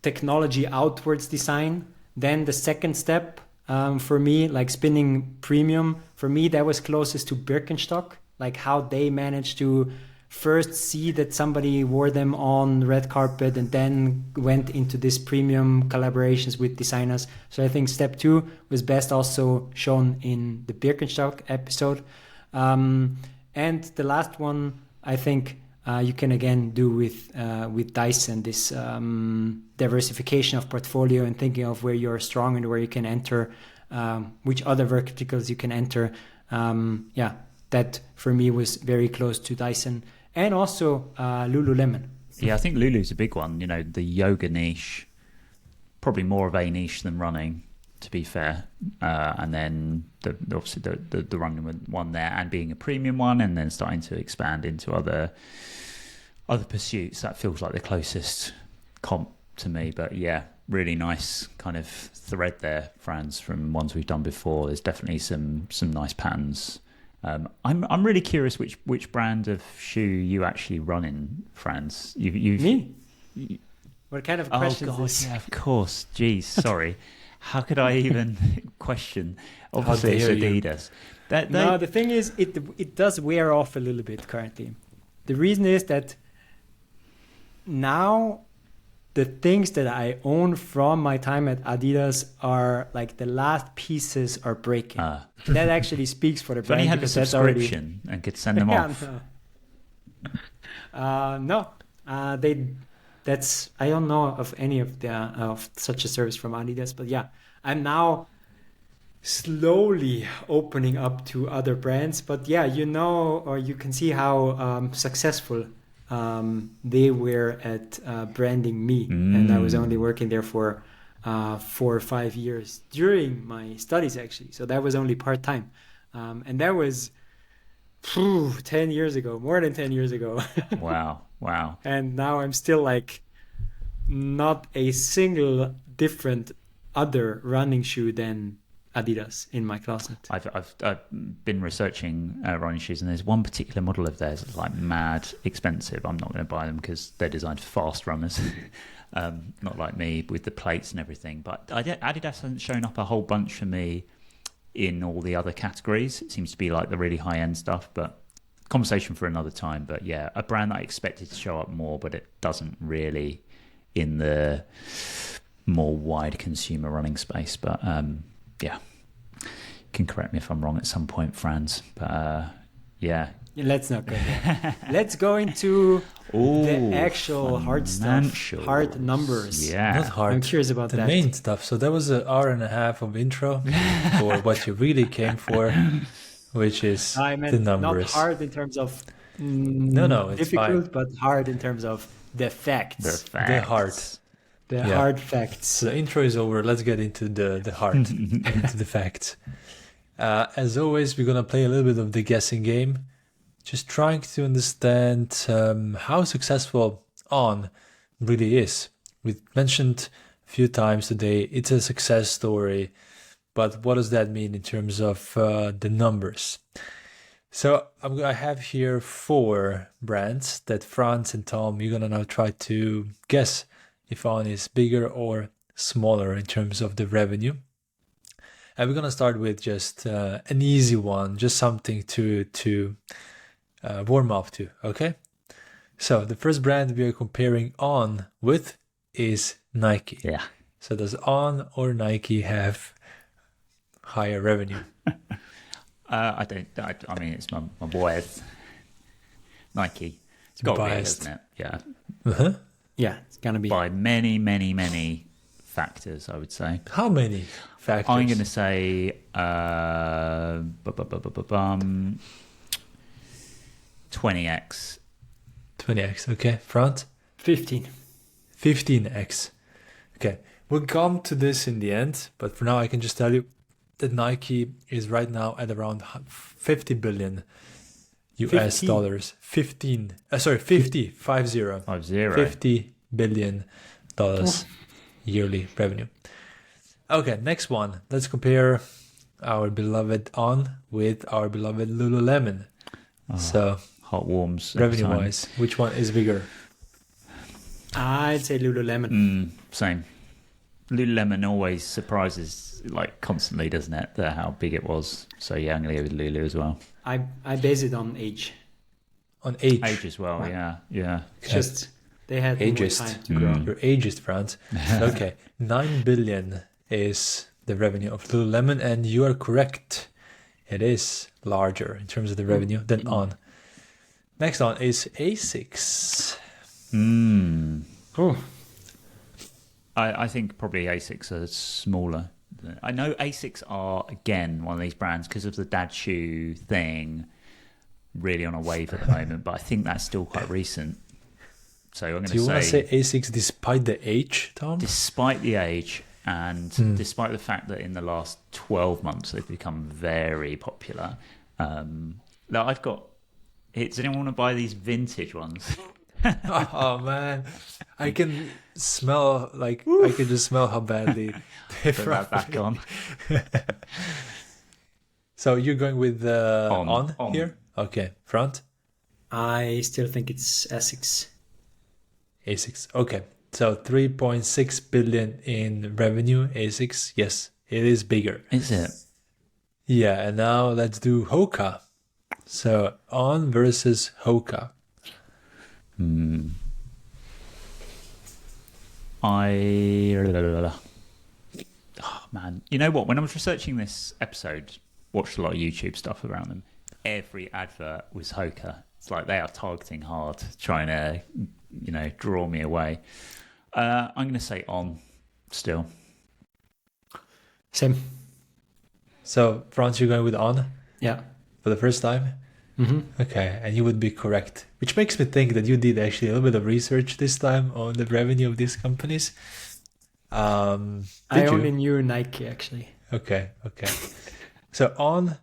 technology outwards design. Then the second step for me, like spinning premium, for me that was closest to Birkenstock, like how they managed to first see that somebody wore them on red carpet and then went into this premium collaborations with designers. So I think step 2 was best also shown in the Birkenstock episode. And the last one, I think you can again do with Dyson this diversification of portfolio and thinking of where you're strong and where you can enter, which other verticals you can enter. That for me was very close to Dyson, and also Lululemon. Yeah, I think Lulu's a big one. The yoga niche, probably more of a niche than running, to be fair. And then obviously the running one there, and being a premium one, and then starting to expand into other pursuits. That feels like the closest comp to me. But yeah, really nice kind of thread there, Franz, from ones we've done before. There's definitely some nice patterns. I'm really curious which brand of shoe you actually run in, Franz. Me? What kind of question is this? Yeah, of course. Geez, sorry. How could I even question? Obviously, it's Adidas. No, the thing is, it does wear off a little bit currently. The reason is that now the things that I own from my time at Adidas are like the last pieces are breaking. That actually speaks for the brand. If only had a subscription and could send them off. No. I don't know of any of such a service from Adidas, but yeah, I'm now slowly opening up to other brands. But yeah, or you can see how successful they were at branding me, and I was only working there for 4 or 5 years during my studies, actually. So that was only part-time, and that was 10 years ago, more than 10 years ago. Wow. And now I'm still like not a single different other running shoe than Adidas in my closet. I've been researching running shoes, and there's one particular model of theirs that's like mad expensive. I'm not going to buy them because they're designed for fast runners, not like me with the plates and everything. But Adidas hasn't shown up a whole bunch for me in all the other categories. It seems to be like the really high end stuff, but conversation for another time. But yeah, a brand that I expected to show up more, but it doesn't really in the more wide consumer running space. But yeah, you can correct me if I'm wrong at some point, Franz. But yeah. Let's not go there. Let's go into the actual hard stuff, hard numbers. Yeah, not hard. I'm curious about the main stuff. So that was an hour and a half of intro for what you really came for, which is the numbers. Not hard in terms of no, it's difficult, fine. but hard in terms of the facts. The hard. Hard facts. So the intro is over. Let's get into the hard, into the facts. As always, we're gonna play a little bit of the guessing game. Just trying to understand how successful On really is. We've mentioned a few times today, it's a success story, but what does that mean in terms of the numbers? So I have here 4 brands that Franz and Tom, you're gonna now try to guess if On is bigger or smaller in terms of the revenue. And we're gonna start with just an easy one, just something to warm up to, okay? So the first brand we are comparing On with is Nike. Yeah. So does On or Nike have higher revenue? I mean, it's my boy. Nike. It's got to be, isn't it? Yeah. Uh-huh. Yeah, it's gonna be by many, many, many factors, I would say. How many factors? I'm going to say 20x. 20x, okay. Franz? 15. 15x. Okay, we'll come to this in the end, but for now I can just tell you that Nike is right now at around 50 billion US dollars. 50 billion dollars yearly revenue. Okay, next one. Let's compare our beloved On with our beloved Lululemon. So hot warms. Revenue wise, which one is bigger? I'd say Lululemon. Same. Lululemon always surprises like constantly, doesn't it? How big it was. So yeah, I'm gonna go with Lulu as well. I base it on age. On age. Age as well. Right. Yeah. Just they had ageist. more time to grow. You're ageist, Franz. Okay, 9 billion is the revenue of Lululemon, and you are correct. It is larger in terms of the revenue than On. Next one is ASICs. Oh, I think probably ASICs are smaller. I know ASICs are, again, one of these brands because of the dad shoe thing, really on a wave at the moment, but I think that's still quite recent. So I'm going to say... Do you want to say ASICs despite the age, Tom? Despite the age and despite the fact that in the last 12 months they've become very popular. Now I've got... Does anyone want to buy these vintage ones? Oh man, I can smell I can just smell how badly they Put that back on. So you're going with on On. here? Okay, front I still think it's Essex. ASICs. Okay, so 3.6 billion in revenue. ASICs, yes, it is bigger. Is it? Yeah, and now let's do Hoka. So on versus Hoka. Oh, man. You know what? When I was researching this episode, watched a lot of YouTube stuff around them. Every advert was Hoka. It's like they are targeting hard, trying to, draw me away. I'm going to say on still. Same. So Franz, you're going with on Yeah. for the first time? Mm-hmm. Okay, and you would be correct. Which makes me think that you did actually a little bit of research this time on the revenue of these companies. I only knew Nike, actually. Okay. So on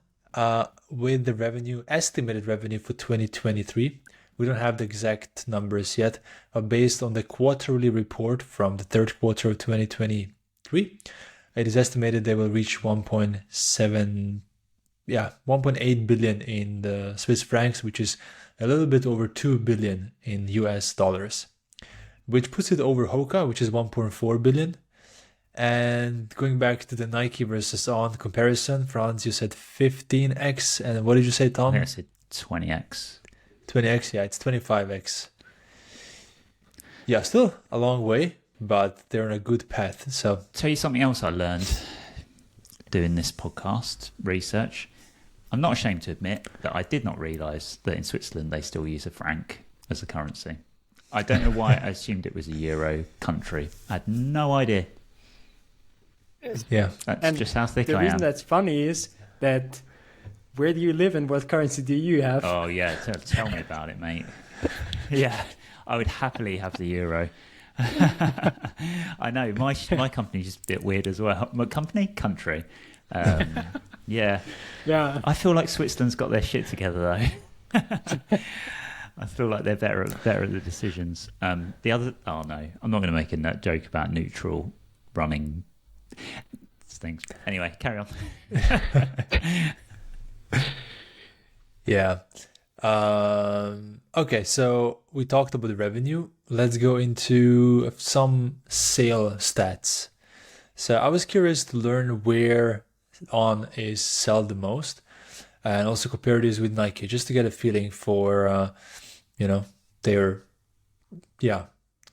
with the estimated revenue for 2023, we don't have the exact numbers yet, but based on the quarterly report from the third quarter of 2023, it is estimated they will reach 1.8 billion in the Swiss francs, which is a little bit over 2 billion in US dollars, which puts it over Hoka, which is 1.4 billion. And going back to the Nike versus On comparison, Franz, you said 15x, and what did you say, Tom? I think I said 20x. 20x, yeah, it's 25x. Yeah, still a long way, but they're on a good path. So Tell you something else I learned doing this podcast research. I'm not ashamed to admit that I did not realise that in Switzerland they still use a franc as a currency. I don't know why I assumed it was a euro country. I had no idea. yeah, That's just how thick The I reason am. that's funny is that where do you live and what currency do you have? Oh yeah, tell me about it, mate. Yeah, I would happily have the euro. I know my company's just a bit weird as well. My country. Yeah. Yeah. I feel like Switzerland's got their shit together though. I feel like they're better at the decisions. I'm not going to make a joke about neutral running things. Anyway, carry on. Yeah. Okay, so we talked about the revenue. Let's go into some sale stats. So I was curious to learn where On is sold the most, and also compare this with Nike, just to get a feeling for, their,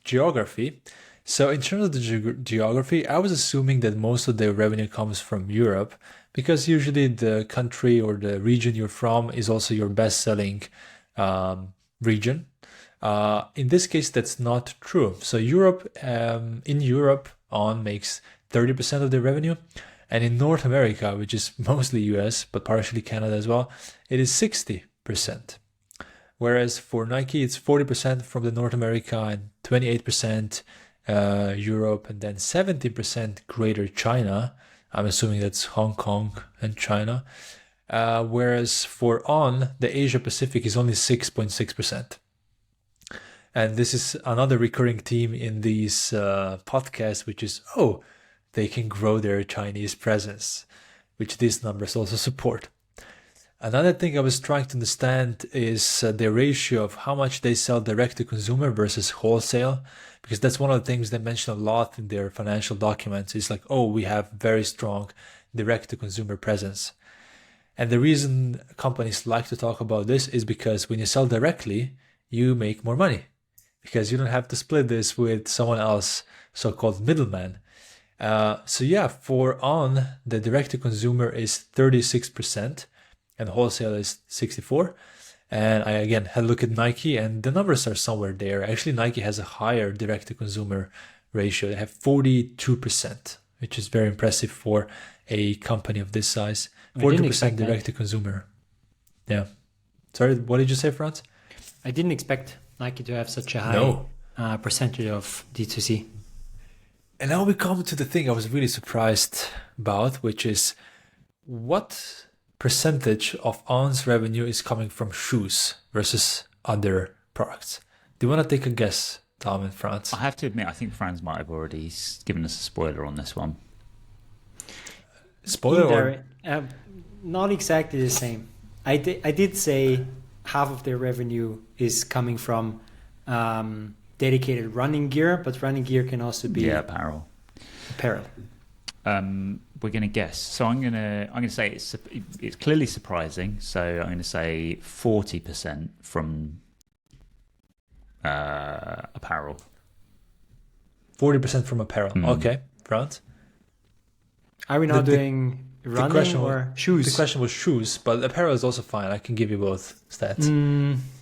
geography. So in terms of the geography, I was assuming that most of their revenue comes from Europe, because usually the country or the region you're from is also your best-selling region. In this case, that's not true. So in Europe, On makes 30% of their revenue, and in North America, which is mostly US, but partially Canada as well, it is 60%. Whereas for Nike, it's 40% from the North America and 28% Europe, and then 70% Greater China. I'm assuming that's Hong Kong and China. Whereas for On, the Asia Pacific is only 6.6%. And this is another recurring theme in these podcasts, which is, they can grow their Chinese presence, which these numbers also support. Another thing I was trying to understand is the ratio of how much they sell direct to consumer versus wholesale, because that's one of the things they mention a lot in their financial documents. It's like, we have very strong direct to consumer presence. And the reason companies like to talk about this is because when you sell directly, you make more money, because you don't have to split this with someone else, so-called middleman. For On, the direct to consumer is 36% and wholesale is 64%. And I again had a look at Nike, and the numbers are somewhere there. Actually, Nike has a higher direct-to-consumer ratio. They have 42%, which is very impressive for a company of this size. 40% direct-to-consumer. Yeah. Sorry, what did you say, Franz? I didn't expect Nike to have such a high percentage of D2C. And now we come to the thing I was really surprised about, which is what percentage of On's revenue is coming from shoes versus other products. Do you want to take a guess, Tom and Franz? I have to admit, I think Franz might have already given us a spoiler on this one. Spoiler? Not exactly the same. I did say half of their revenue is coming from dedicated running gear, but running gear can also be apparel. We're going to guess. So I'm going to say it's clearly surprising. So I'm going to say 40% from apparel. 40% from apparel. Okay, Franz? Are we not doing running or shoes? The question was shoes, but apparel is also fine. I can give you both stats.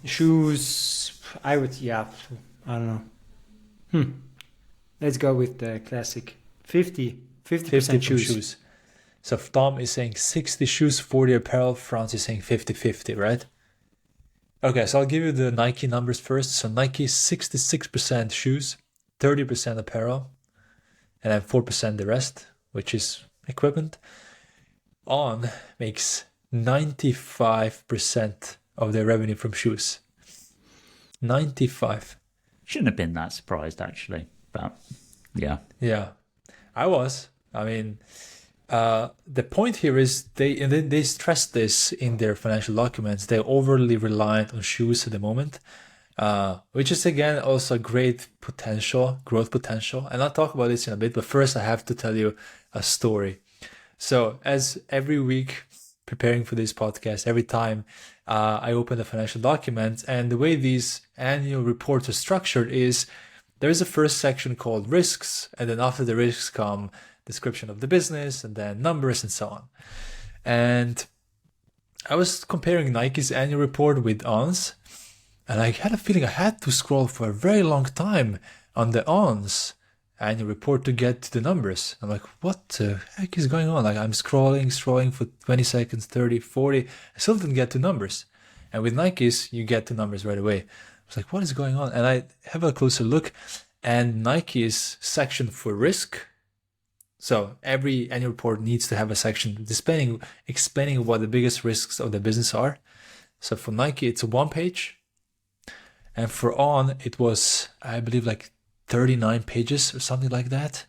Shoes, I don't know. Let's go with the classic 50% shoes. So Tom is saying 60 shoes, 40 apparel. Franz is saying 50-50, right? Okay, so I'll give you the Nike numbers first. So Nike 66% shoes, 30% apparel, and then 4% the rest, which is equipment. On makes 95% of their revenue from shoes. 95. Shouldn't have been that surprised, actually, but yeah. Yeah, I was. I mean, the point here is they stress this in their financial documents. They're overly reliant on shoes at the moment, which is again also great growth potential. And I'll talk about this in a bit, but first I have to tell you a story. So as every week preparing for this podcast, every time I open the financial documents, and the way these annual reports are structured is there's a first section called risks, and then after the risks come description of the business, and then numbers and so on. And I was comparing Nike's annual report with On's, and I had a feeling I had to scroll for a very long time on the On's annual report to get to the numbers. I'm like, what the heck is going on? Like I'm scrolling for 20 seconds, 30, 40. I still didn't get to numbers. And with Nike's, you get to numbers right away. I was like, what is going on? And I have a closer look, and Nike's section for risk. So every annual report needs to have a section explaining what the biggest risks of the business are. So for Nike, it's a 1 page. And for On, it was, I believe, like 39 pages or something like that.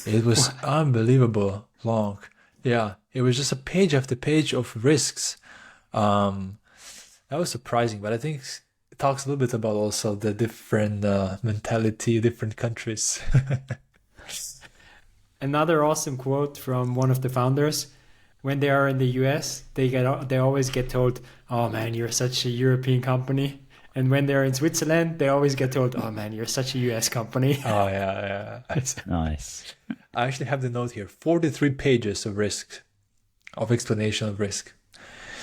It was unbelievable long. Yeah, it was just a page after page of risks. That was surprising, but I think it talks a little bit about also the different mentality, different countries. Another awesome quote from one of the founders: when they are in the US, they always get told, "Oh man, you're such a European company." And when they're in Switzerland, they always get told, "Oh man, you're such a US company." Oh yeah. Nice. I actually have the note here: 43 pages of explanation of risk.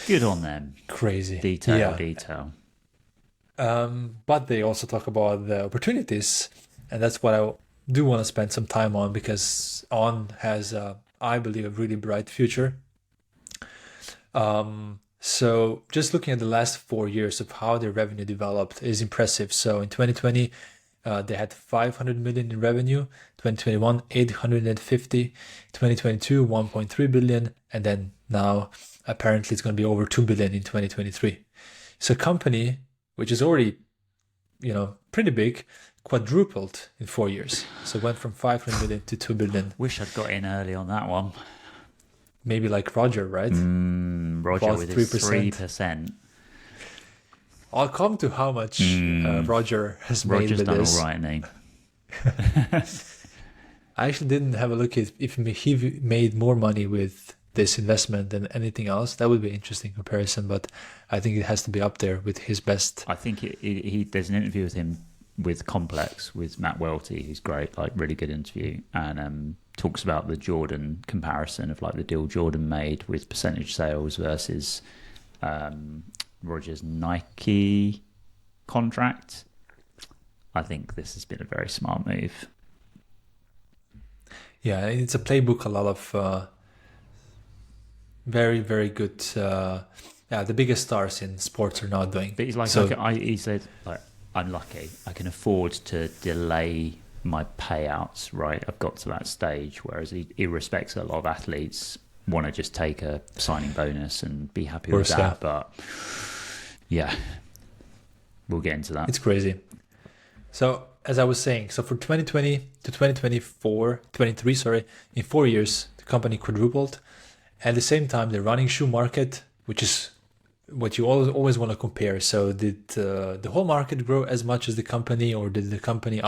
Good on them. Crazy. Detail. But they also talk about the opportunities, and that's what I do want to spend some time on, because On has, I believe, a really bright future. So just looking at the last 4 years of how their revenue developed is impressive. So in 2020, they had 500 million in revenue, 2021, 850, 2022, 1.3 billion, and then now apparently it's going to be over 2 billion in 2023. So a company which is already, pretty big, quadrupled in 4 years. So it went from 500 million to 2 billion. Wish I'd got in early on that one. Maybe like Roger, right? Roger about with 3%. I'll come to how much Roger has Roger's made with done this. all right, hasn't I actually didn't have a look at if he made more money with this investment than anything else. That would be an interesting comparison, but I think it has to be up there with his best. I think there's an interview with him with Complex with Matt Welty, who's great, like really good interview, and talks about the Jordan comparison of like the deal Jordan made with percentage sales versus Roger's Nike contract, I think this has been a very smart move. Yeah, it's a playbook. A lot of very, very good. The biggest stars in sports are not doing. But he's like, he said, like, I'm lucky. I can afford to delay my payouts. Right, I've got to that stage. Whereas he respects a lot of athletes want to just take a signing bonus and be happy with that. Yeah. But yeah, we'll get into that. It's crazy. So as I was saying, so for 2020 to 23, in 4 years, the company quadrupled. At the same time, the running shoe market, which is what you always want to compare. So did the whole market grow as much as the company, or did the company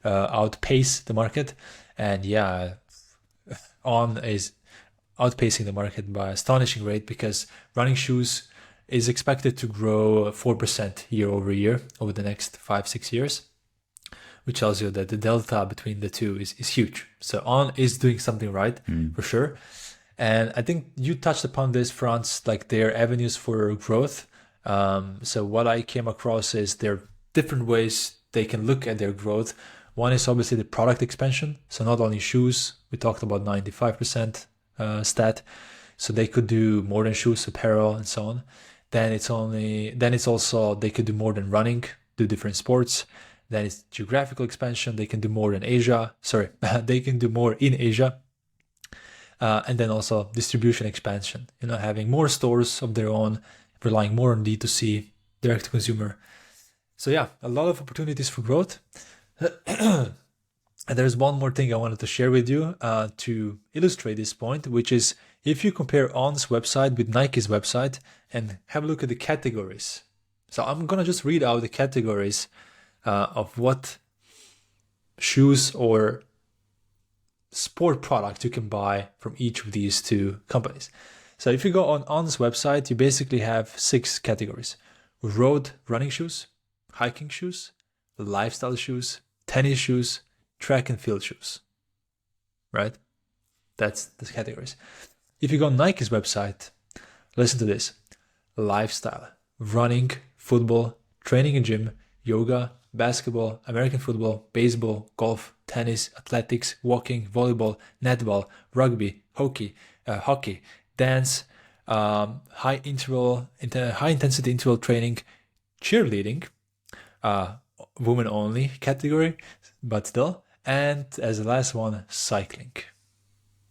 outpace the market? And yeah, On is outpacing the market by astonishing rate, because running shoes is expected to grow 4% year over year over the next 5-6 years, which tells you that the delta between the two is huge. So On is doing something right, for sure. And I think you touched upon this, Franz, like their avenues for growth. So what I came across is there are different ways they can look at their growth. One is obviously the product expansion. So not only shoes, we talked about 95% stat. So they could do more than shoes, apparel, and so on. Then it's also they could do more than running, do different sports. Then it's geographical expansion. They can do more than Asia. They can do more in Asia. And then also distribution expansion, having more stores of their own, relying more on D2C, direct to consumer. So yeah, a lot of opportunities for growth. And there's one more thing I wanted to share with you to illustrate this point, which is if you compare On's website with Nike's website and have a look at the categories. So I'm going to just read out the categories of what shoes or sport product you can buy from each of these two companies. So if you go on On's website, you basically have 6 categories: road running shoes, hiking shoes, lifestyle shoes, tennis shoes, track and field shoes. Right? That's the categories. If you go on Nike's website, listen to this: lifestyle, running, football, training and gym, yoga, basketball, American football, baseball, golf, tennis, athletics, walking, volleyball, netball, rugby, hockey, dance, high intensity interval training, cheerleading, women only category, but still, and as the last one, cycling.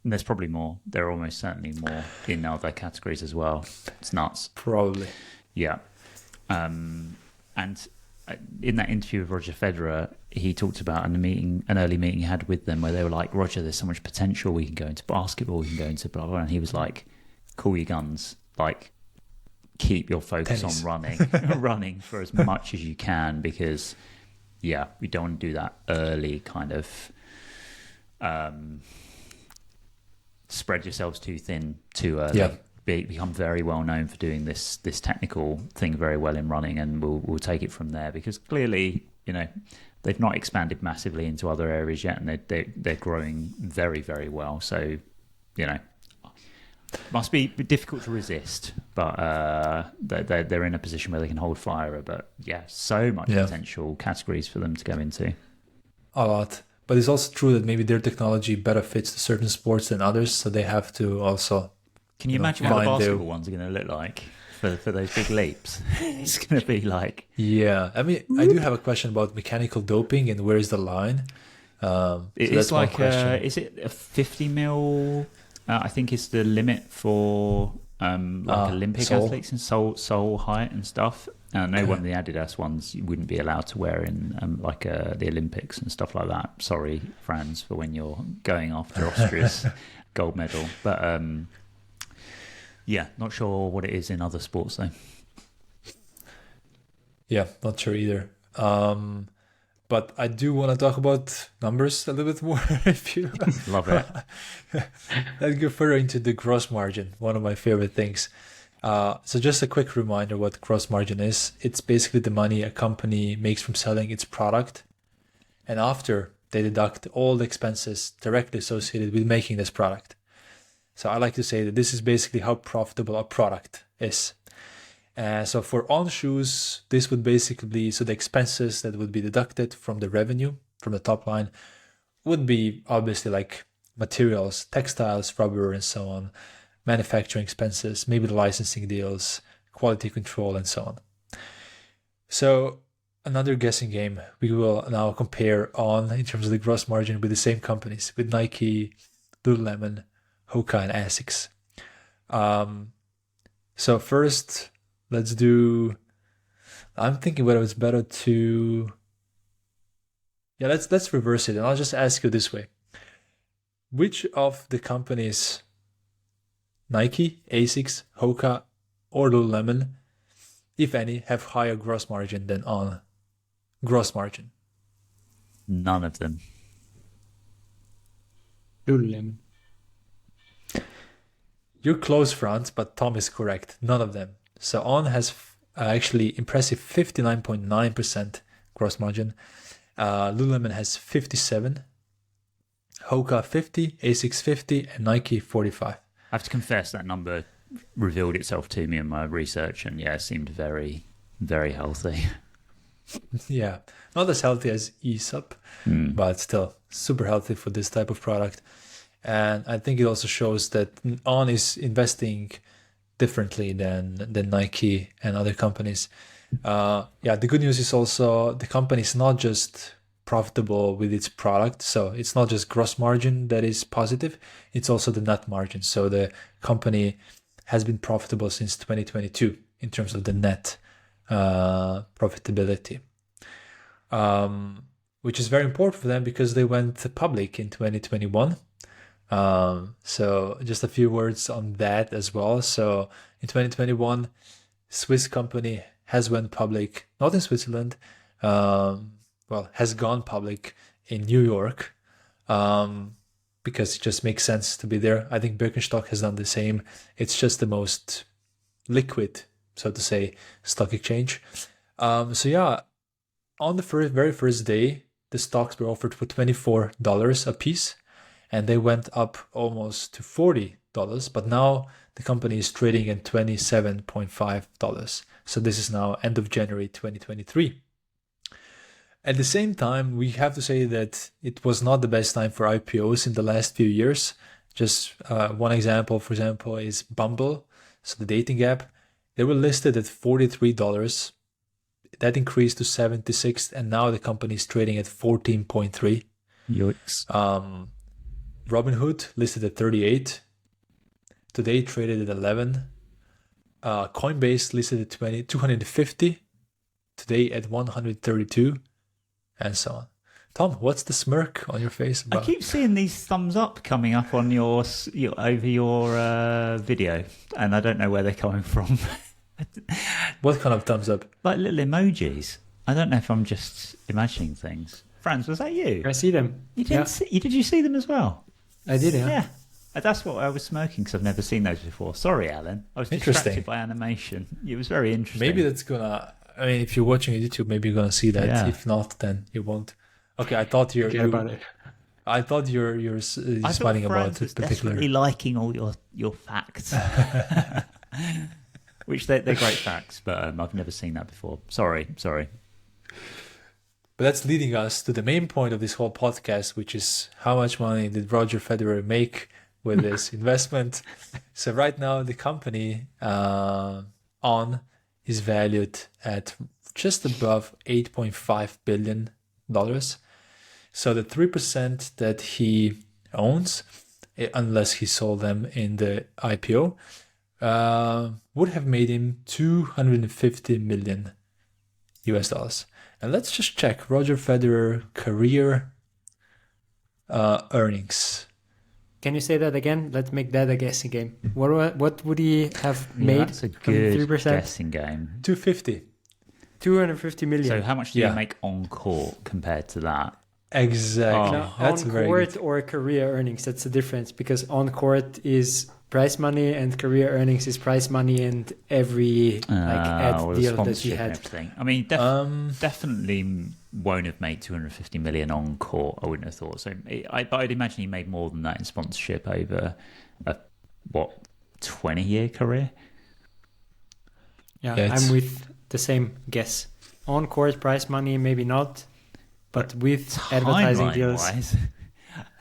And there's probably more. There are almost certainly more in other categories as well. It's nuts. Probably. Yeah. And in that interview with Roger Federer, he talked about an early meeting he had with them where they were like, Roger, there's so much potential. We can go into basketball, we can go into blah, blah. And he was like, cool your guns. Like, keep your focus Tennis. on running for as much as you can, because, yeah, we don't want to do that early kind of spread yourselves too thin too early. Yeah. Become very well known for doing this technical thing very well in running, and we'll take it from there, because clearly, they've not expanded massively into other areas yet, and they're growing very, very well. So, must be difficult to resist, but they're in a position where they can hold fire. But yeah, so much potential categories for them to go into. A lot. But it's also true that maybe their technology better fits to certain sports than others, so they have to also. Can you imagine what the basketball ones are going to look like for those big leaps? It's going to be like... Yeah. I mean, I do have a question about mechanical doping and where is the line? It's like, is it a 50 mil? I think it's the limit for Olympic athletes and sole height and stuff. I know one of the Adidas ones you wouldn't be allowed to wear in the Olympics and stuff like that. Sorry, Franz, for when you're going after Austria's gold medal. But... yeah, not sure what it is in other sports though. Yeah, not sure either. But I do want to talk about numbers a little bit more if you love it. Let's go further into the gross margin, one of my favorite things. So just a quick reminder what gross margin is. It's basically the money a company makes from selling its product, and after they deduct all the expenses directly associated with making this product. So I like to say that this is basically how profitable a product is. So for On shoes, this would basically be, so the expenses that would be deducted from the revenue, from the top line, would be obviously like materials, textiles, rubber, and so on, manufacturing expenses, maybe the licensing deals, quality control, and so on. So another guessing game, we will now compare On in terms of the gross margin with the same companies, with Nike, Lululemon, Hoka, and Asics. So first, let's do, I'm thinking whether it's better to, yeah, let's reverse it. And I'll just ask you this way. Which of the companies, Nike, Asics, Hoka, or Lululemon, if any, have higher gross margin than On gross margin? None of them. Lululemon. You're close, Franz, but Tom is correct. None of them. So On has actually impressive 59.9% gross margin. Lululemon has 57, Hoka 50, Asics 50, and Nike 45. I have to confess that number revealed itself to me in my research, and yeah, it seemed very, very healthy. Yeah, not as healthy as ESOP, but still super healthy for this type of product. And I think it also shows that On is investing differently than Nike and other companies. The good news is also the company is not just profitable with its product. So it's not just gross margin that is positive, it's also the net margin. So the company has been profitable since 2022 in terms of the net profitability, which is very important for them because they went public in 2021. So just a few words on that as well. So in 2021, Swiss company has went public, not in Switzerland, has gone public in New York, because it just makes sense to be there. I think Birkenstock has done the same. It's just the most liquid, so to say, stock exchange. On the very first day, the stocks were offered for $24 a piece, and they went up almost to $40. But now the company is trading at $27.5. So this is now end of January 2023. At the same time, we have to say that it was not the best time for IPOs in the last few years. Just one example, for example, is Bumble, so the dating app. They were listed at $43. That increased to $76, and now the company is trading at $14.3. Yikes. Robinhood listed at $38. Today traded at $11. Coinbase listed at $250. Today at $132, and so on. Tom, what's the smirk on your face about? I keep seeing these thumbs up coming up on your over your video, and I don't know where they're coming from. What kind of thumbs up? Like little emojis. I don't know if I'm just imagining things. Franz, was that you? I see them. You didn't see? Did you see them as well? I did, yeah. Yeah. That's what I was smirking because I've never seen those before. Sorry, Alen. I was distracted by animation. It was very interesting. Maybe that's gonna. I mean, if you're watching YouTube, maybe you're gonna see that. Yeah. If not, then you won't. Okay, I thought you're. I thought you're smiling about it particularly. Liking all your facts, which they're great facts, but I've never seen that before. Sorry. But that's leading us to the main point of this whole podcast, which is how much money did Roger Federer make with this investment? So right now, the company On is valued at just above $8.5 billion. So the 3% that he owns, unless he sold them in the IPO, would have made him $250 million. And let's just check Roger Federer career earnings. Can you say that again? Let's make that a guessing game. What would he have made? That's a good guessing game. 250 million. So how much do you make on court compared to that? Exactly. That's on court or career earnings. That's the difference, because on court is prize money and career earnings is prize money and every ad deal that he had. I mean, definitely won't have made 250 million on court. I wouldn't have thought so. I'd imagine he made more than that in sponsorship over a 20-year career. Yeah, I'm with the same guess. On course prize money, maybe not, but with advertising deals. Wise,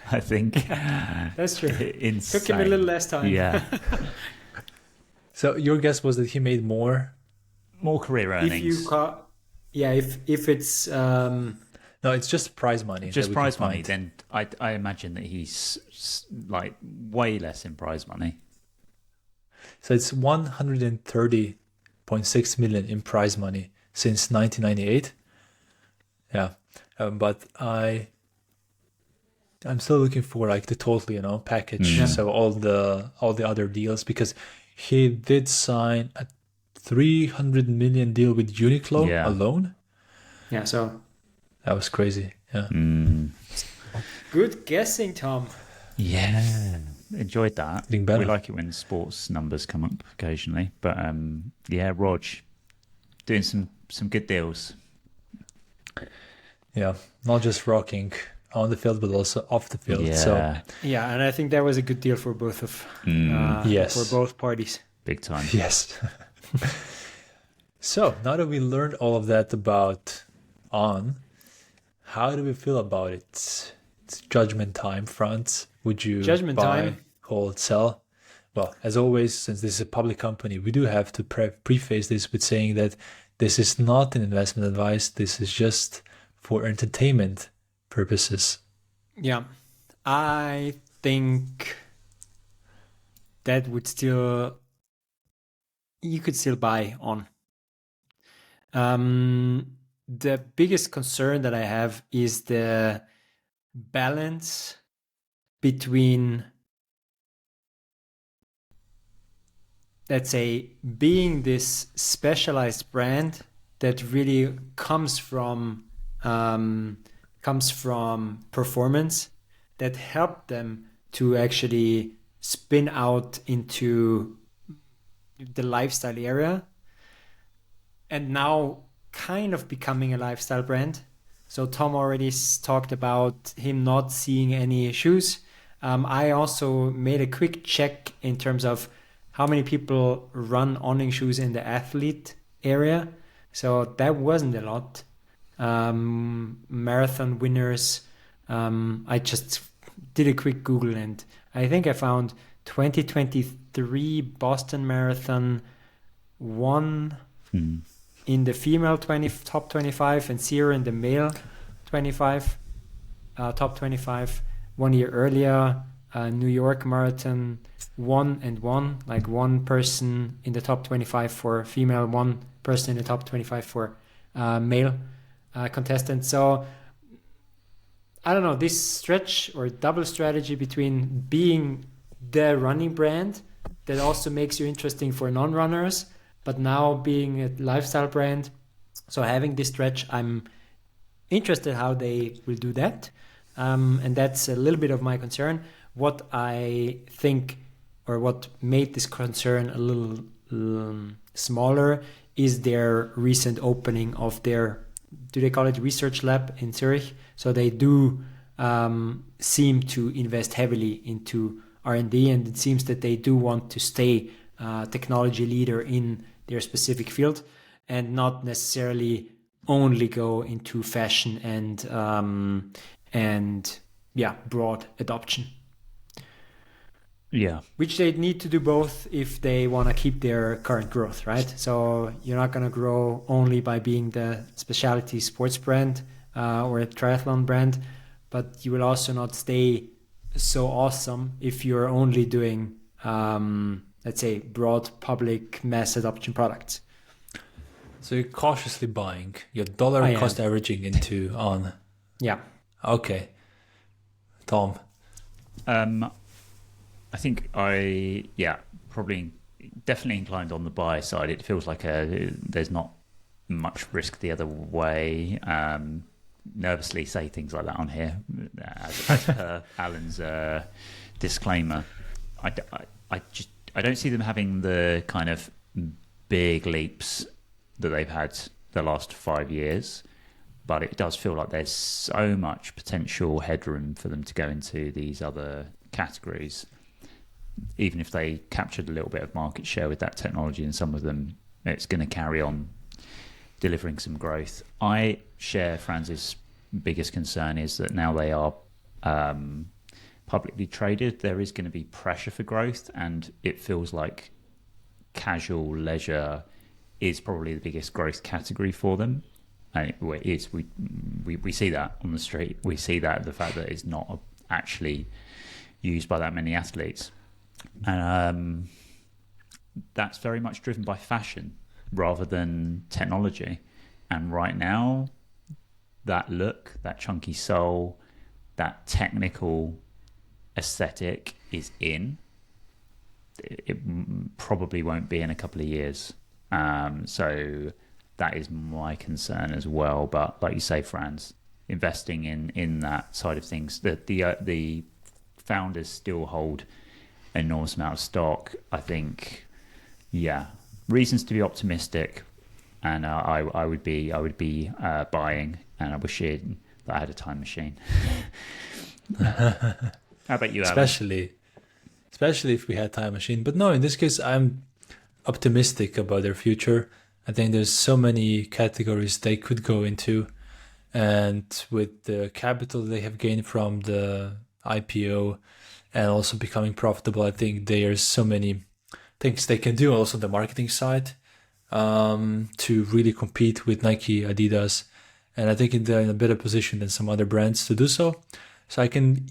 I think that's true. Insane. Took him a little less time. Yeah. So your guess was that he made more career earnings. If it's no, it's just prize money. Just prize money. Then I imagine that he's like way less in prize money. So it's 130.6 million in prize money since 1998. Yeah, but I'm still looking for like the total, package. Mm. So all the other deals, because he did sign a 300 million deal with Uniqlo alone. Yeah, so that was crazy. Yeah. Good guessing, Tom. Yeah, enjoyed that. Getting better. We like it when sports numbers come up occasionally, but Rog doing some good deals. Yeah, not just rocking on the field, but also off the field. Yeah. So and I think that was a good deal for both for both parties. Big time. Yes. So now that we learned all of that about On, how do we feel about it? It's judgment time, Franz. Would you buy, hold, sell? Well, as always, since this is a public company, we do have to preface this with saying that this is not an investment advice. This is just for entertainment purposes. Yeah, I think that you could still buy On. The biggest concern that I have is the balance between, let's say, being this specialized brand that really comes from performance, that helped them to actually spin out into the lifestyle area, and now kind of becoming a lifestyle brand. So Tom already talked about him not seeing any shoes. I also made a quick check in terms of how many people run awning shoes in the athlete area. So that wasn't a lot. Marathon winners. I just did a quick Google, and I think I found 2023 Boston Marathon won in the female top 25 and 0 in the male 25 top 25. 1 year earlier, New York Marathon 1 like one person in the top 25 for female, one person in the top 25 for male contestant. So I don't know, this stretch or double strategy between being the running brand that also makes you interesting for non-runners, but now being a lifestyle brand. So having this stretch, I'm interested how they will do that. And that's a little bit of my concern. What I think, or what made this concern a little smaller, is their recent opening of their, do they call it research lab in Zurich? So they do seem to invest heavily into R&D, and it seems that they do want to stay technology leader in their specific field and not necessarily only go into fashion and broad adoption. Yeah. Which they need to do both if they want to keep their current growth, right? So you're not going to grow only by being the specialty sports brand or a triathlon brand, but you will also not stay so awesome if you're only doing, let's say, broad public mass adoption products. So you're cautiously buying, your dollar cost averaging into On. Yeah. Okay. Tom? I think probably definitely inclined on the buy side. It feels like there's not much risk the other way. Nervously say things like that on here as per Alan's disclaimer. I don't see them having the kind of big leaps that they've had the last 5 years, but it does feel like there's so much potential headroom for them to go into these other categories. Even if they captured a little bit of market share with that technology in some of them, it's going to carry on delivering some growth. I share Franz's biggest concern is that now they are publicly traded, there is going to be pressure for growth, and it feels like casual leisure is probably the biggest growth category for them. And it is. We see that on the street. We see that the fact that it's not actually used by that many athletes, and that's very much driven by fashion rather than technology. And right now, that look, that chunky sole, that technical aesthetic is in. It probably won't be in a couple of years. So that is my concern as well. But like you say, Franz, investing in that side of things, the founders still hold an enormous amount of stock. I think, yeah, reasons to be optimistic, and I would be buying, and I wish that I had a time machine. How about you, Alen? Especially if we had time machine. But no, in this case, I'm optimistic about their future. I think there's so many categories they could go into, and with the capital they have gained from the IPO and also becoming profitable, I think there's so many things they can do also on the marketing side to really compete with Nike, Adidas, and I think they're in a better position than some other brands to do so. So I can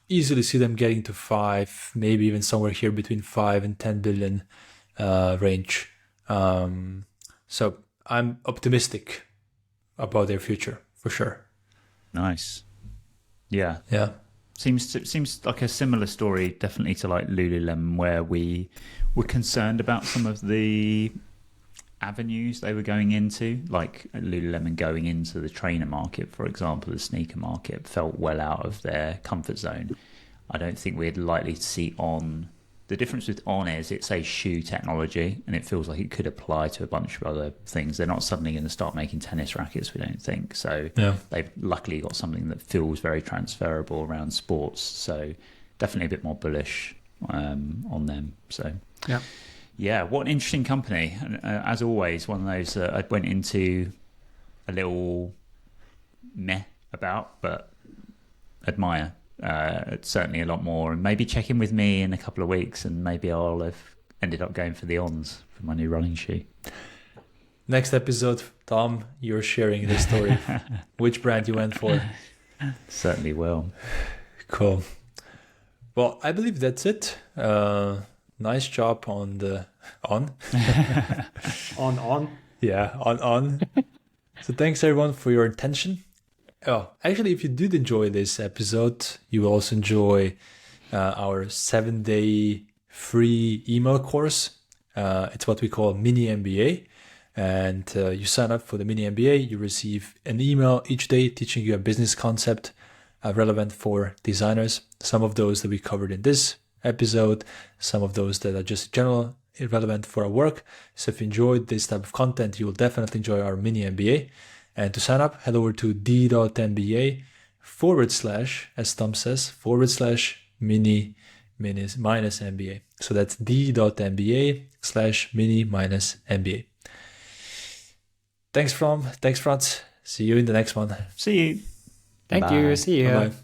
easily see them getting to 5, maybe even somewhere here between 5 and 10 billion range. So I'm optimistic about their future for sure. Nice. Yeah. Yeah. Seems like a similar story, definitely, to like Lululemon, where we were concerned about some of the avenues they were going into, like Lululemon going into the trainer market, for example. The sneaker market felt well out of their comfort zone. I don't think we're likely to see On. The difference with On is it's a shoe technology, and it feels like it could apply to a bunch of other things. They're not suddenly going to start making tennis rackets, we don't think. So they've luckily got something that feels very transferable around sports. So definitely a bit more bullish on them. So yeah, what an interesting company. And as always, one of those I went into a little meh about, but admire. Certainly a lot more, and maybe check in with me in a couple of weeks, and maybe I'll have ended up going for the Ons for my new running shoe. Next episode, Tom, you're sharing this story. Which brand you went for? Certainly will. Cool. Well, I believe that's it. Nice job on the on. on. Yeah, on. So thanks everyone for your attention. Oh, actually, if you did enjoy this episode, you will also enjoy our 7-day free email course. It's what we call Mini MBA. And you sign up for the Mini MBA, you receive an email each day teaching you a business concept relevant for designers. Some of those that we covered in this episode, some of those that are just general relevant for our work. So if you enjoyed this type of content, you will definitely enjoy our Mini MBA. And to sign up, head over to d.mba / as Tom says, / mini minus MBA. So that's d.mba / mini minus MBA. Thanks, Franz. See you in the next one. See you. Thank you. See you. Bye-bye.